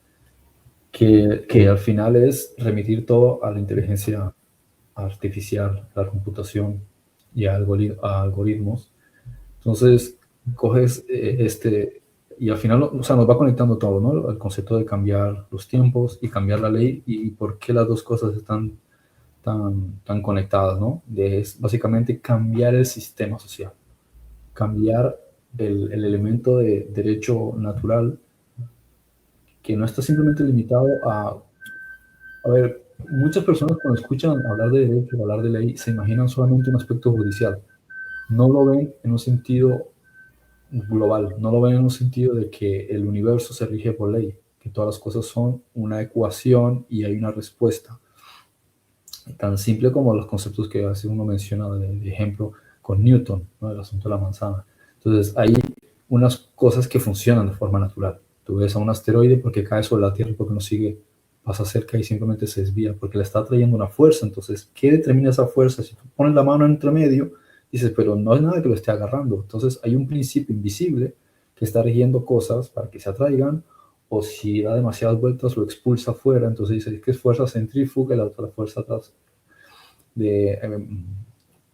que al final es remitir todo a la inteligencia artificial, a la computación y a algoritmos. Entonces, coges y al final, o sea, nos va conectando todo, ¿no? El concepto de cambiar los tiempos y cambiar la ley y por qué las dos cosas están tan conectadas, ¿no? Es básicamente cambiar el sistema social, cambiar el elemento de derecho natural que no está simplemente limitado a ver, muchas personas cuando escuchan hablar de derecho, hablar de ley, se imaginan solamente un aspecto judicial, no lo ven en un sentido global, no lo ven en un sentido de que el universo se rige por ley, que todas las cosas son una ecuación y hay una respuesta. Tan simple como los conceptos que a veces uno menciona de ejemplo con Newton, ¿no? El asunto de la manzana. Entonces hay unas cosas que funcionan de forma natural. Tú ves a un asteroide porque cae sobre la Tierra, porque no sigue, pasa cerca y simplemente se desvía, porque le está trayendo una fuerza. Entonces, ¿qué determina esa fuerza? Si tú pones la mano entre medio, dices, pero no hay nada que lo esté agarrando. Entonces hay un principio invisible que está rigiendo cosas para que se atraigan, o si da demasiadas vueltas lo expulsa afuera, entonces dice que es fuerza centrífuga y la otra fuerza de,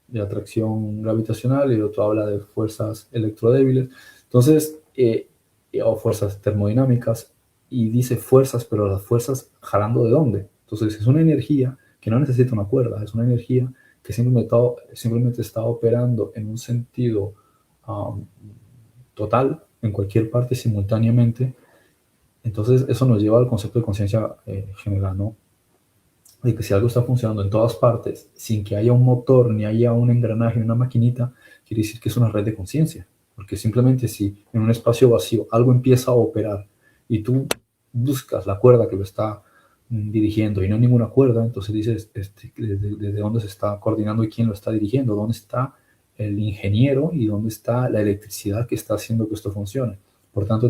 de atracción gravitacional y el otro habla de fuerzas electrodébiles, entonces, o fuerzas termodinámicas, y dice fuerzas, pero las fuerzas jalando de dónde. Entonces es una energía que no necesita una cuerda, es una energía que simplemente está operando en un sentido total, en cualquier parte simultáneamente. Entonces eso nos lleva al concepto de conciencia general, ¿no? De que si algo está funcionando en todas partes sin que haya un motor, ni haya un engranaje, una maquinita, quiere decir que es una red de conciencia. Porque simplemente si en un espacio vacío algo empieza a operar y tú buscas la cuerda que lo está dirigiendo y no hay ninguna cuerda, entonces dices desde dónde se está coordinando y quién lo está dirigiendo, dónde está el ingeniero y dónde está la electricidad que está haciendo que esto funcione. Por tanto,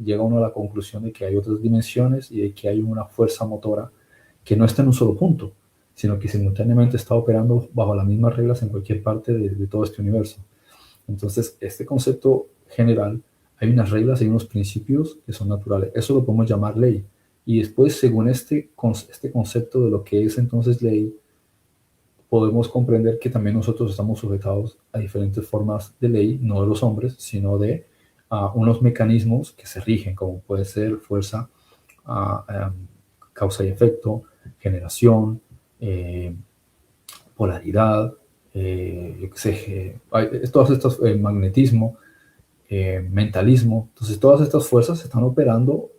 llega uno a la conclusión de que hay otras dimensiones y de que hay una fuerza motora que no está en un solo punto, sino que simultáneamente está operando bajo las mismas reglas en cualquier parte de todo este universo. Entonces, este concepto general, hay unas reglas, hay unos principios que son naturales. Eso lo podemos llamar ley. Y después, según este concepto de lo que es entonces ley, podemos comprender que también nosotros estamos sujetados a diferentes formas de ley, no de los hombres, sino de unos mecanismos que se rigen, como puede ser fuerza, causa y efecto, generación, polaridad, yo qué sé, todas estas, magnetismo, mentalismo. Entonces, todas estas fuerzas están operando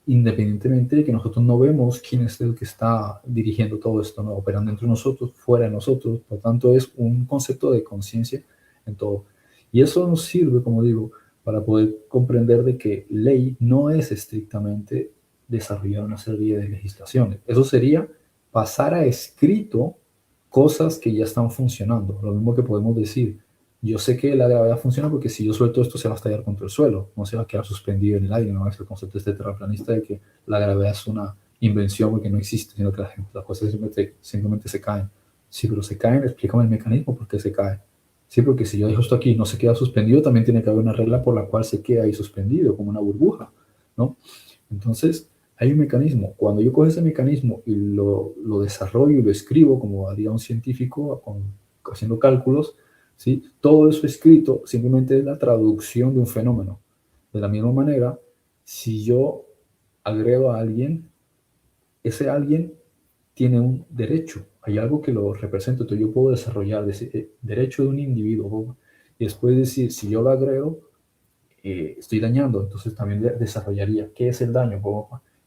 independientemente de que nosotros no vemos quién es el que está dirigiendo todo esto, ¿no? Operando entre nosotros, fuera de nosotros. Por tanto, es un concepto de conciencia en todo. Y eso nos sirve, como digo, para poder comprender de que ley no es estrictamente desarrollar una serie de legislaciones. Eso sería pasar a escrito cosas que ya están funcionando. Lo mismo que podemos decir, yo sé que la gravedad funciona porque si yo suelto esto se va a estallar contra el suelo, no se va a quedar suspendido en el aire. No es el concepto este terraplanista de que la gravedad es una invención porque no existe, sino que las cosas simplemente se caen. Sí, pero se caen, explícame el mecanismo por qué se cae. Sí, porque si yo dejo esto aquí y no se queda suspendido, también tiene que haber una regla por la cual se queda ahí suspendido, como una burbuja, ¿no? Entonces, hay un mecanismo. Cuando yo cojo ese mecanismo y lo desarrollo y lo escribo, como haría un científico haciendo cálculos, ¿sí? Todo eso escrito simplemente es la traducción de un fenómeno. De la misma manera, si yo agrego a alguien, ese alguien tiene un derecho, hay algo que lo representa, entonces yo puedo desarrollar ese derecho de un individuo y después decir, si yo lo agrego, estoy dañando, entonces también desarrollaría qué es el daño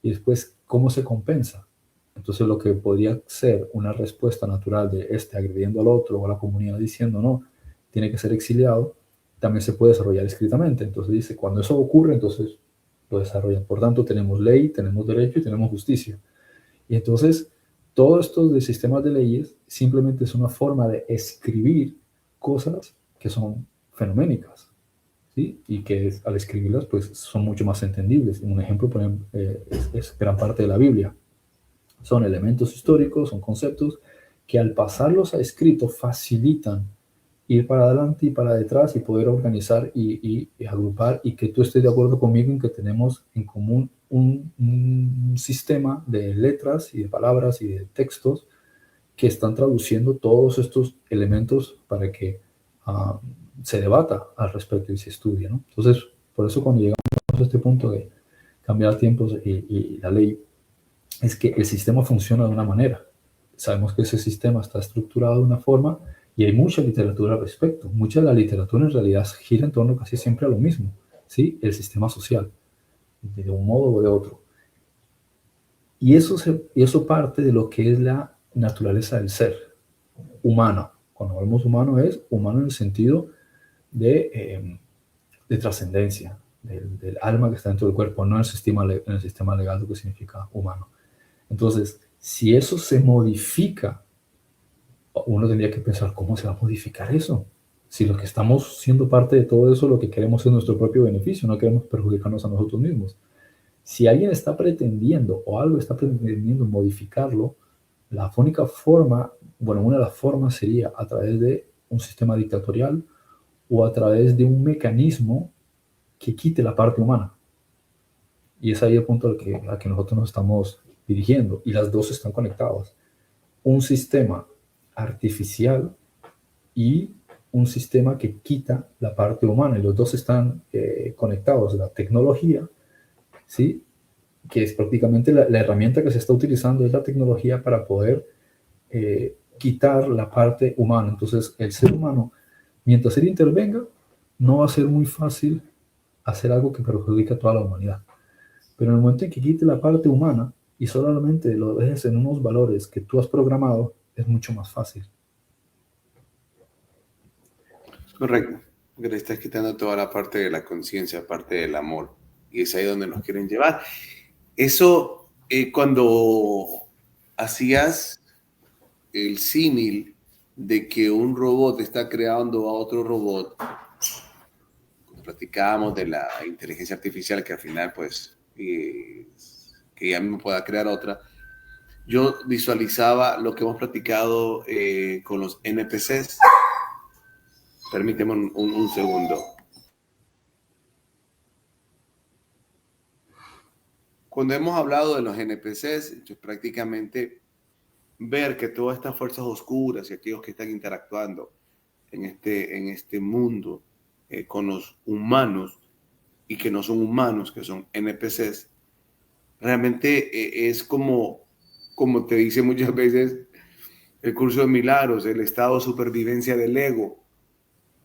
y después cómo se compensa. Entonces lo que podría ser una respuesta natural de agrediendo al otro o a la comunidad diciendo no, tiene que ser exiliado, también se puede desarrollar escritamente. Entonces dice, cuando eso ocurre, entonces lo desarrollan. Por tanto, tenemos ley, tenemos derecho y tenemos justicia. Y entonces, todos estos de sistemas de leyes simplemente es una forma de escribir cosas que son fenoménicas, ¿sí? Y que al escribirlas, pues son mucho más entendibles. Un ejemplo, por ejemplo, es gran parte de la Biblia. Son elementos históricos, son conceptos que al pasarlos a escrito facilitan ir para adelante y para detrás y poder organizar y agrupar y que tú estés de acuerdo conmigo en que tenemos en común un sistema de letras y de palabras y de textos que están traduciendo todos estos elementos para que se debata al respecto y se estudie, ¿no? Entonces, por eso cuando llegamos a este punto de cambiar tiempos y la ley, es que el sistema funciona de una manera. Sabemos que ese sistema está estructurado de una forma y hay mucha literatura al respecto. Mucha de la literatura en realidad gira en torno casi siempre a lo mismo, ¿sí? El sistema social, de un modo o de otro. Y eso parte de lo que es la naturaleza del ser humano. Cuando hablamos humano es humano en el sentido de trascendencia, del alma que está dentro del cuerpo, no en el sistema legal, lo que significa humano. Entonces, si eso se modifica, uno tendría que pensar, ¿cómo se va a modificar eso? Si los que estamos siendo parte de todo eso, lo que queremos es nuestro propio beneficio, no queremos perjudicarnos a nosotros mismos. Si alguien está pretendiendo o algo está pretendiendo modificarlo, la única forma, bueno, una de las formas sería a través de un sistema dictatorial o a través de un mecanismo que quite la parte humana. Y es ahí el punto al que nosotros nos estamos dirigiendo. Y las dos están conectadas. Un sistema artificial y un sistema que quita la parte humana. Y los dos están conectados. La tecnología, ¿sí? Que es prácticamente la herramienta que se está utilizando, es la tecnología para poder quitar la parte humana. Entonces, el ser humano, mientras él intervenga, no va a ser muy fácil hacer algo que perjudique a toda la humanidad. Pero en el momento en que quite la parte humana y solamente lo dejes en unos valores que tú has programado, es mucho más fácil. Correcto, porque le estás quitando toda la parte de la conciencia, parte del amor, y es ahí donde nos quieren llevar. Eso, cuando hacías el símil de que un robot está creando a otro robot, platicábamos de la inteligencia artificial que al final, pues, que ya mismo pueda crear otra. Yo visualizaba lo que hemos platicado con los NPCs. Permíteme un segundo. Cuando hemos hablado de los NPCs, entonces prácticamente ver que todas estas fuerzas oscuras y aquellos que están interactuando en este mundo con los humanos y que no son humanos, que son NPCs, realmente es como te dice muchas veces el curso de milagros, el estado de supervivencia del ego,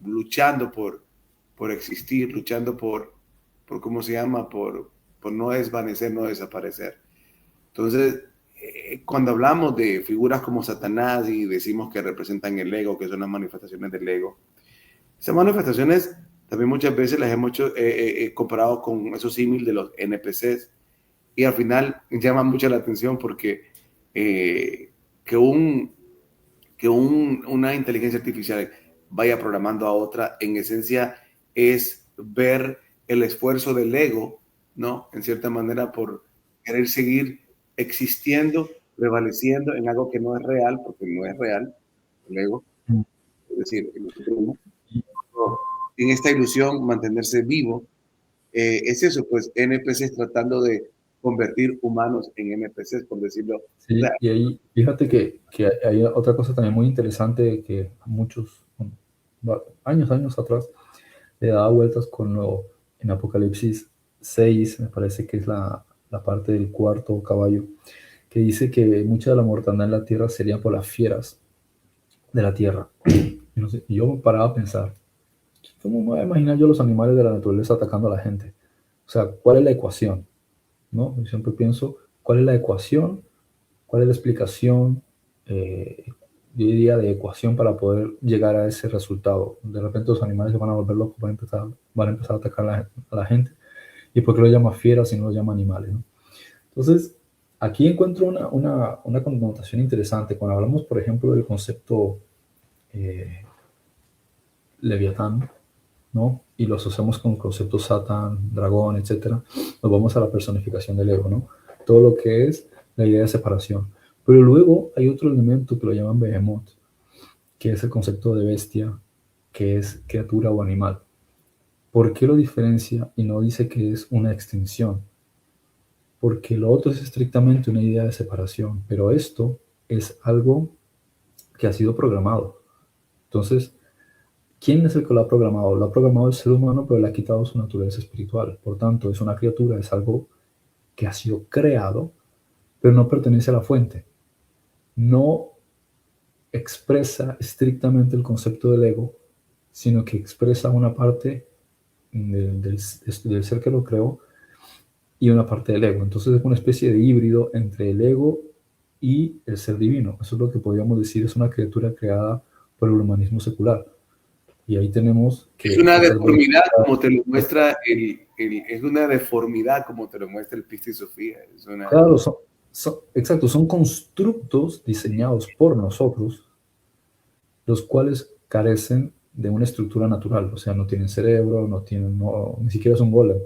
luchando por existir, luchando por ¿cómo se llama? Por no desvanecer, no desaparecer. Entonces, cuando hablamos de figuras como Satanás y decimos que representan el ego, que son las manifestaciones del ego, esas manifestaciones también muchas veces las hemos comparado con esos símiles de los NPCs y al final llama mucho la atención porque una inteligencia artificial vaya programando a otra, en esencia es ver el esfuerzo del ego, ¿no? En cierta manera por querer seguir existiendo, prevaleciendo en algo que no es real, porque no es real, el ego. Es decir, en esta ilusión, mantenerse vivo, es eso, pues NPCs tratando de convertir humanos en NPCs, por decirlo. Sí, y ahí, fíjate que hay otra cosa también muy interesante que muchos años atrás le daba vueltas en Apocalipsis 6, me parece que es la parte del cuarto caballo, que dice que mucha de la mortandad en la tierra sería por las fieras de la tierra. Y yo me paraba a pensar, ¿cómo me voy a imaginar yo los animales de la naturaleza atacando a la gente? O sea, ¿cuál es la ecuación? ¿No? Yo siempre pienso, ¿cuál es la ecuación? ¿Cuál es la explicación, yo diría, de ecuación para poder llegar a ese resultado? De repente los animales se van a volver locos, van a empezar a atacar a la gente. ¿Y por qué lo llama fieras y no lo llama animales, ¿no? Entonces, aquí encuentro una connotación interesante. Cuando hablamos, por ejemplo, del concepto Leviatán, ¿no? Y lo asociamos con conceptos Satán, dragón, etcétera, nos vamos a la personificación del ego, ¿no? Todo lo que es la idea de separación. Pero luego hay otro elemento que lo llaman Behemoth, que es el concepto de bestia, que es criatura o animal. ¿Por qué lo diferencia y no dice que es una extinción? Porque lo otro es estrictamente una idea de separación, pero esto es algo que ha sido programado. Entonces, ¿Quién es el que lo ha programado? Lo ha programado el ser humano, pero le ha quitado su naturaleza espiritual. Por tanto, es una criatura, es algo que ha sido creado, pero no pertenece a la fuente. No expresa estrictamente el concepto del ego, sino que expresa una parte del ser que lo creó y una parte del ego. Entonces es una especie de híbrido entre el ego y el ser divino. Eso es lo que podríamos decir es una criatura creada por el humanismo secular. Y ahí tenemos Es que una estas dos... deformidad como te lo muestra es una deformidad como te lo muestra el Pista y Sofía. Es una, Claro, exacto, son constructos diseñados por nosotros, los cuales carecen de una estructura natural, o sea, no tienen cerebro, no tienen, ni siquiera es un golem.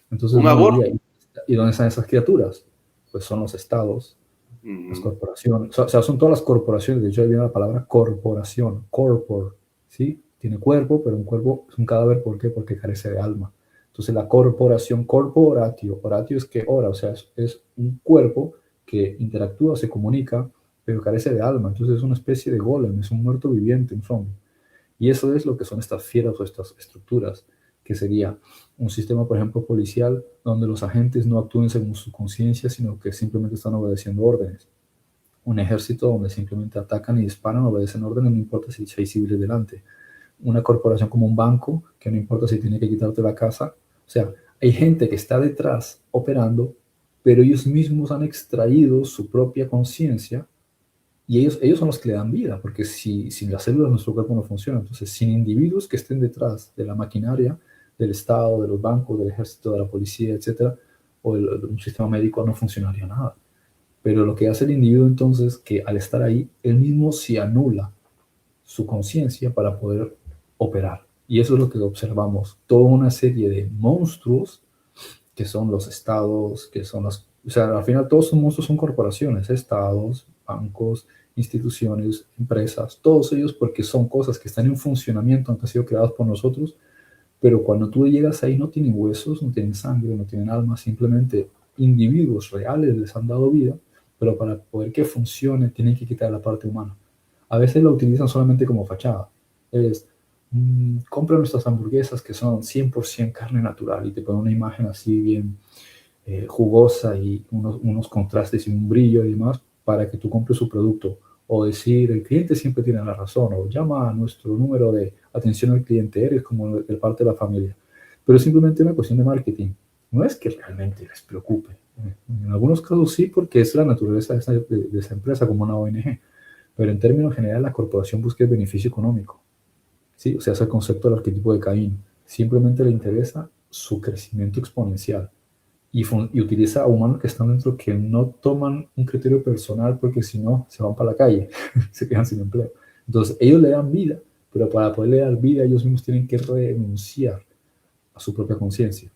Entonces un uno aborto. diría, ¿y dónde están esas criaturas? Pues son los estados, las Ujú. corporaciones, o sea, son todas las corporaciones, de hecho ahí viene la palabra corporación, corpor, ¿sí? Tiene cuerpo, pero un cuerpo es un cadáver, ¿por qué? Porque carece de alma. Entonces la corporación, corporatio, oratio es que ora, o sea, es un cuerpo que interactúa, se comunica, pero carece de alma, entonces es una especie de golem, es un muerto viviente, un zombie. Y eso es lo que son estas fieras o estas estructuras, que sería un sistema, por ejemplo, policial, donde los agentes no actúen según su conciencia, sino que simplemente están obedeciendo órdenes. Un ejército donde simplemente atacan y disparan, obedecen órdenes, no importa si hay civiles delante. Una corporación como un banco, que no importa si tiene que quitarte la casa. O sea, hay gente que está detrás operando, pero ellos mismos han extraído su propia conciencia y ellos son los que le dan vida, porque si sin las células nuestro cuerpo no funciona. Entonces, sin individuos que estén detrás de la maquinaria del Estado, de los bancos, del ejército, de la policía, etcétera, o un sistema médico, no funcionaría nada. Pero lo que hace el individuo entonces, que al estar ahí, él mismo se anula su conciencia para poder operar. Y eso es lo que observamos, toda una serie de monstruos que son los estados, que son las... O sea, al final todos son monstruos, son corporaciones, estados, bancos, instituciones, empresas, todos ellos porque son cosas que están en funcionamiento, han sido creadas por nosotros, pero cuando tú llegas ahí no tienen huesos, no tienen sangre, no tienen alma, simplemente individuos reales les han dado vida, pero para poder que funcione tienen que quitar la parte humana. A veces la utilizan solamente como fachada. Es, compra nuestras hamburguesas que son 100% carne natural y te ponen una imagen así bien jugosa y unos contrastes y un brillo y demás para que tú compres su producto. O decir, el cliente siempre tiene la razón, o llama a nuestro número de atención al cliente, eres como de parte de la familia. Pero es simplemente una cuestión de marketing. No es que realmente les preocupe. En algunos casos sí, porque es la naturaleza de esa empresa como una ONG. Pero en términos generales, la corporación busca el beneficio económico. ¿Sí? O sea, es el concepto del arquetipo de Caín. Simplemente le interesa su crecimiento exponencial y utiliza a humanos que están dentro que no toman un criterio personal porque si no se van para la calle, se quedan sin empleo. Entonces ellos le dan vida, pero para poderle dar vida ellos mismos tienen que renunciar a su propia conciencia,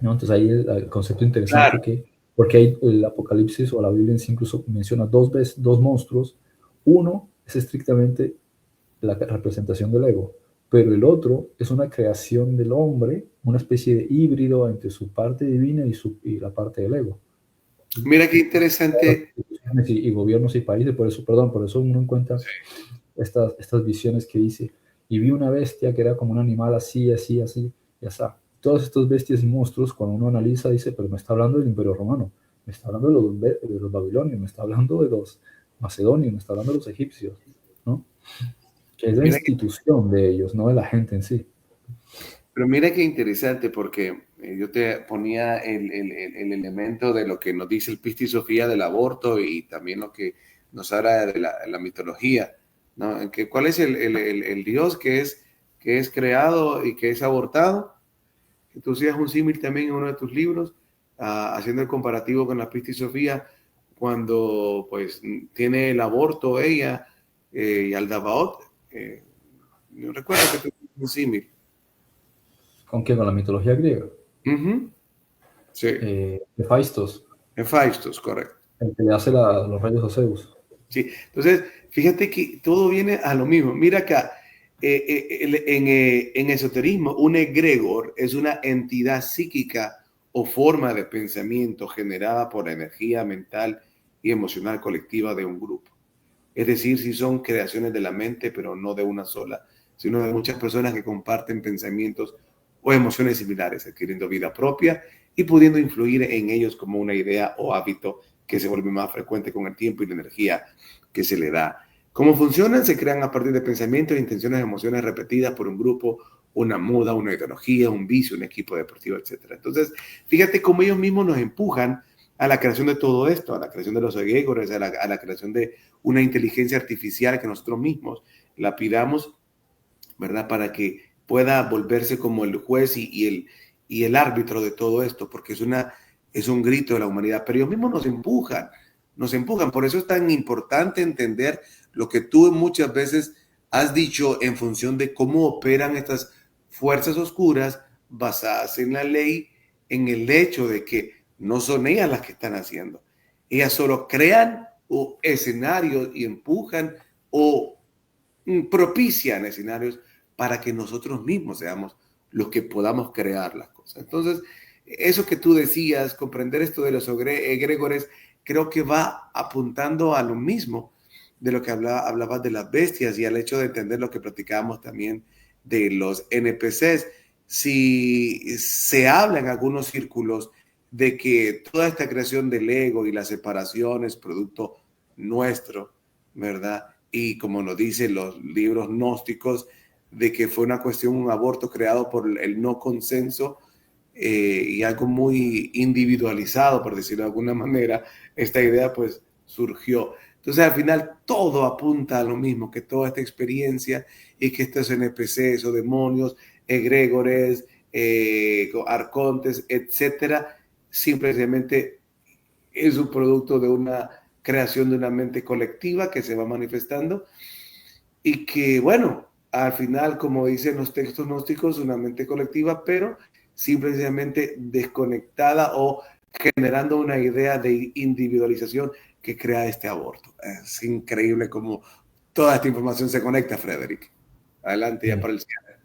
¿no? Entonces ahí el concepto Claro. interesante porque hay el Apocalipsis o la Biblia en sí incluso menciona dos monstruos. Uno es estrictamente la representación del ego, pero el otro es una creación del hombre, una especie de híbrido entre su parte divina y la parte del ego. Mira qué interesante. Y gobiernos y países, por eso uno encuentra estas visiones que dice, y vi una bestia que era como un animal así, así, así, ya está. Todas estas bestias y monstruos, cuando uno analiza, dice, pero me está hablando del Imperio Romano, me está hablando de los babilonios, me está hablando de los macedonios, me está hablando de los egipcios, ¿no? Que es la Mira que, institución de ellos, no de la gente en sí. pero mira qué interesante porque yo te ponía el elemento de lo que nos dice el Pista y Sofía del aborto y también lo que nos habla de la mitología, ¿no? ¿Cuál es el Dios que es creado y que es abortado? Que tú hacías un símil también en uno de tus libros, haciendo el comparativo con la Pista y Sofía, cuando pues tiene el aborto ella y al Dabaot. No recuerdo que tú un símil. ¿Con qué? Con la mitología griega. Uh-huh. Sí, Hephaistos, Hephaistos, correcto. el que le hace los rayos a Zeus. Sí, entonces, fíjate que todo viene a lo mismo. Mira acá, en esoterismo, un egregor es una entidad psíquica o forma de pensamiento generada por la energía mental y emocional colectiva de un grupo. Es decir, si son creaciones de la mente, pero no de una sola, sino de muchas personas que comparten pensamientos o emociones similares, adquiriendo vida propia y pudiendo influir en ellos como una idea o hábito que se vuelve más frecuente con el tiempo y la energía que se le da. ¿Cómo funcionan? Se crean a partir de pensamientos, intenciones, emociones repetidas por un grupo, una moda, una ideología, un vicio, un equipo deportivo, etc. Entonces, fíjate cómo ellos mismos nos empujan a la creación de todo esto, a la creación de los egregores, a la creación de una inteligencia artificial que nosotros mismos la pidamos, ¿verdad? Para que pueda volverse como el juez y el árbitro de todo esto, porque es un grito de la humanidad, pero ellos mismos nos empujan. Por eso es tan importante entender lo que tú muchas veces has dicho en función de cómo operan estas fuerzas oscuras basadas en la ley, en el hecho de que no son ellas las que están haciendo. Ellas solo crean escenarios y empujan o propician escenarios para que nosotros mismos seamos los que podamos crear las cosas. Entonces, eso que tú decías, comprender esto de los egregores, creo que va apuntando a lo mismo de lo que hablabas de las bestias y al hecho de entender lo que platicábamos también de los NPCs. Si se habla en algunos círculos de que toda esta creación del ego y la separación es producto nuestro, ¿verdad? Y como nos dicen los libros gnósticos, de que fue una cuestión, un aborto creado por el no consenso y algo muy individualizado, por decirlo de alguna manera, esta idea pues surgió. Entonces al final todo apunta a lo mismo, que toda esta experiencia y que estos NPCs o demonios, egregores, arcontes, etcétera, simplemente es un producto de una creación de una mente colectiva que se va manifestando y que, bueno, al final, como dicen los textos gnósticos, una mente colectiva, pero simplemente desconectada o generando una idea de individualización que crea este aborto. Es increíble cómo toda esta información se conecta, Frederick. Adelante ya para el cierre.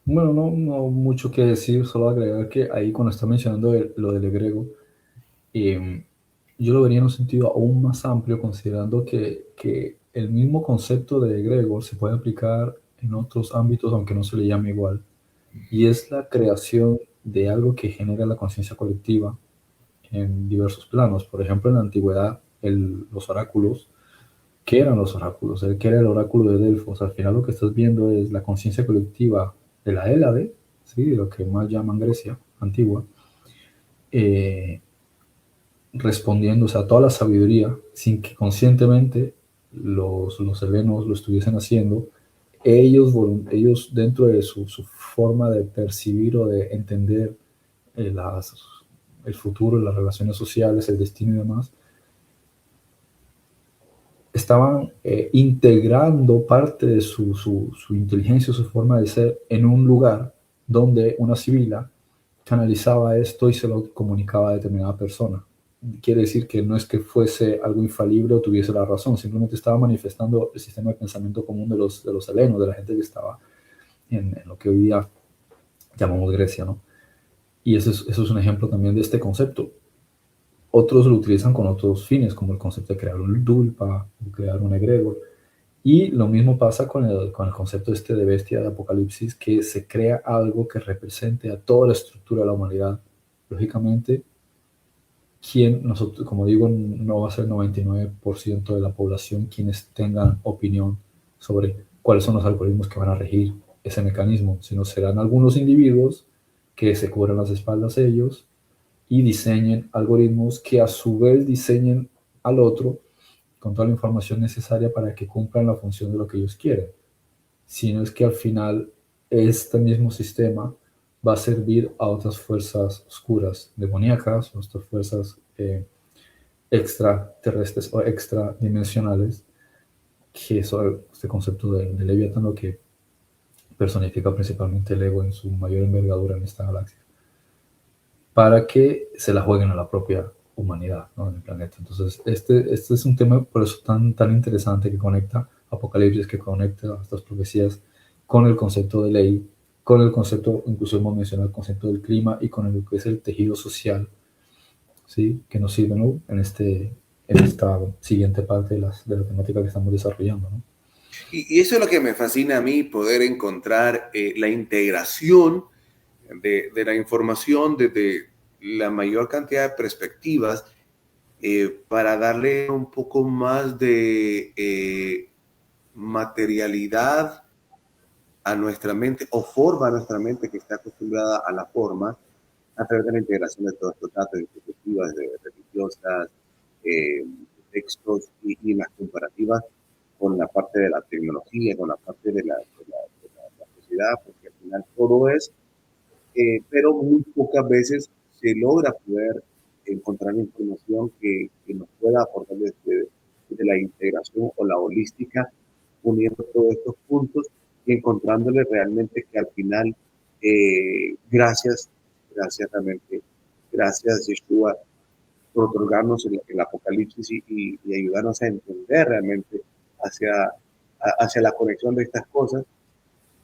Bueno, no mucho que decir, solo agregar que ahí cuando está mencionando lo del egrego, yo lo vería en un sentido aún más amplio, considerando que el mismo concepto de egregor se puede aplicar en otros ámbitos, aunque no se le llame igual, y es la creación de algo que genera la conciencia colectiva en diversos planos. Por ejemplo, en la antigüedad, los oráculos, ¿qué eran los oráculos? ¿Qué era el oráculo de Delfos? Al final lo que estás viendo es la conciencia colectiva de la Hélade, ¿sí? De lo que más llaman Grecia antigua, respondiendo, o sea, toda la sabiduría, sin que conscientemente los helenos lo estuviesen haciendo, ellos dentro de su forma de percibir o de entender el futuro, las relaciones sociales, el destino y demás, estaban integrando parte de su inteligencia, su forma de ser en un lugar donde una sibila canalizaba esto y se lo comunicaba a determinada persona. Quiere decir que no es que fuese algo infalible o tuviese la razón, simplemente estaba manifestando el sistema de pensamiento común de los helenos, de la gente que estaba en lo que hoy día llamamos Grecia, ¿no? Y eso es un ejemplo también de este concepto. Otros lo utilizan con otros fines, como el concepto de crear un dulpa, o crear un egregor. Y lo mismo pasa con el concepto este de bestia de Apocalipsis, que se crea algo que represente a toda la estructura de la humanidad. Lógicamente, nosotros, como digo, no va a ser el 99% de la población quienes tengan opinión sobre cuáles son los algoritmos que van a regir ese mecanismo, sino serán algunos individuos que se cubran las espaldas ellos y diseñen algoritmos que a su vez diseñen al otro con toda la información necesaria para que cumplan la función de lo que ellos quieren. Sino es que al final este mismo sistema va a servir a otras fuerzas oscuras, demoníacas, o otras fuerzas extraterrestres o extradimensionales, que es este concepto de Leviatán, lo que personifica principalmente el ego en su mayor envergadura en esta galaxia, para que se la jueguen a la propia humanidad, ¿no? En el planeta. Entonces, este es un tema por eso tan interesante, que conecta Apocalipsis, que conecta estas profecías con el concepto de ley, con el concepto, incluso hemos mencionado el concepto del clima y con el que es el tejido social, ¿sí? Que nos sirve, ¿no? en esta siguiente parte de la temática que estamos desarrollando, ¿no? Y eso es lo que me fascina a mí, poder encontrar la integración de la información desde la mayor cantidad de perspectivas para darle un poco más de materialidad a nuestra mente o forma a nuestra mente que está acostumbrada a la forma a través de la integración de todos estos datos de perspectivas de religiosas, eh, textos y las comparativas con la parte de la tecnología, con la parte de la sociedad, porque al final todo es, pero muy pocas veces se logra poder encontrar información que nos pueda aportar desde la integración o la holística, uniendo todos estos puntos y encontrándole realmente que al final, gracias realmente, gracias Yeshua por otorgarnos el Apocalipsis y ayudarnos a entender realmente hacia la conexión de estas cosas.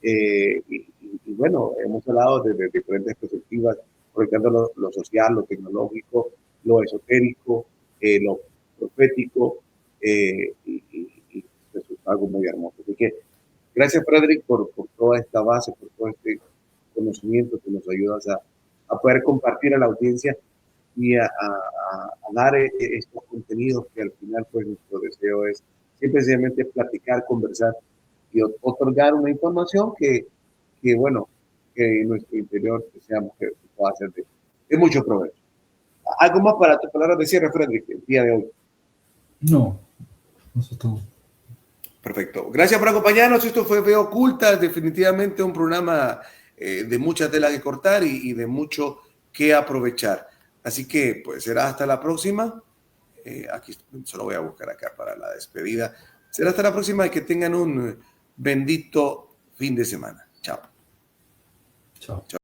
Y bueno, hemos hablado desde diferentes perspectivas, conectando lo social, lo tecnológico, lo esotérico, lo profético, y eso es algo muy hermoso. Así que gracias, Frederick, por toda esta base, por todo este conocimiento que nos ayudas a poder compartir a la audiencia y a dar estos contenidos que al final pues nuestro deseo es simplemente platicar, conversar y otorgar una información que bueno, que en nuestro interior deseamos que pueda ser de mucho provecho. ¿Algo más para tus palabras de cierre, Frederick, el día de hoy? No, eso es todo. Perfecto. Gracias por acompañarnos. Esto fue Veo Ocultas, definitivamente un programa de mucha tela que cortar y de mucho que aprovechar. Así que, pues, será hasta la próxima. Aquí solo voy a buscar acá para la despedida. Será hasta la próxima y que tengan un bendito fin de semana. Chao. Chao.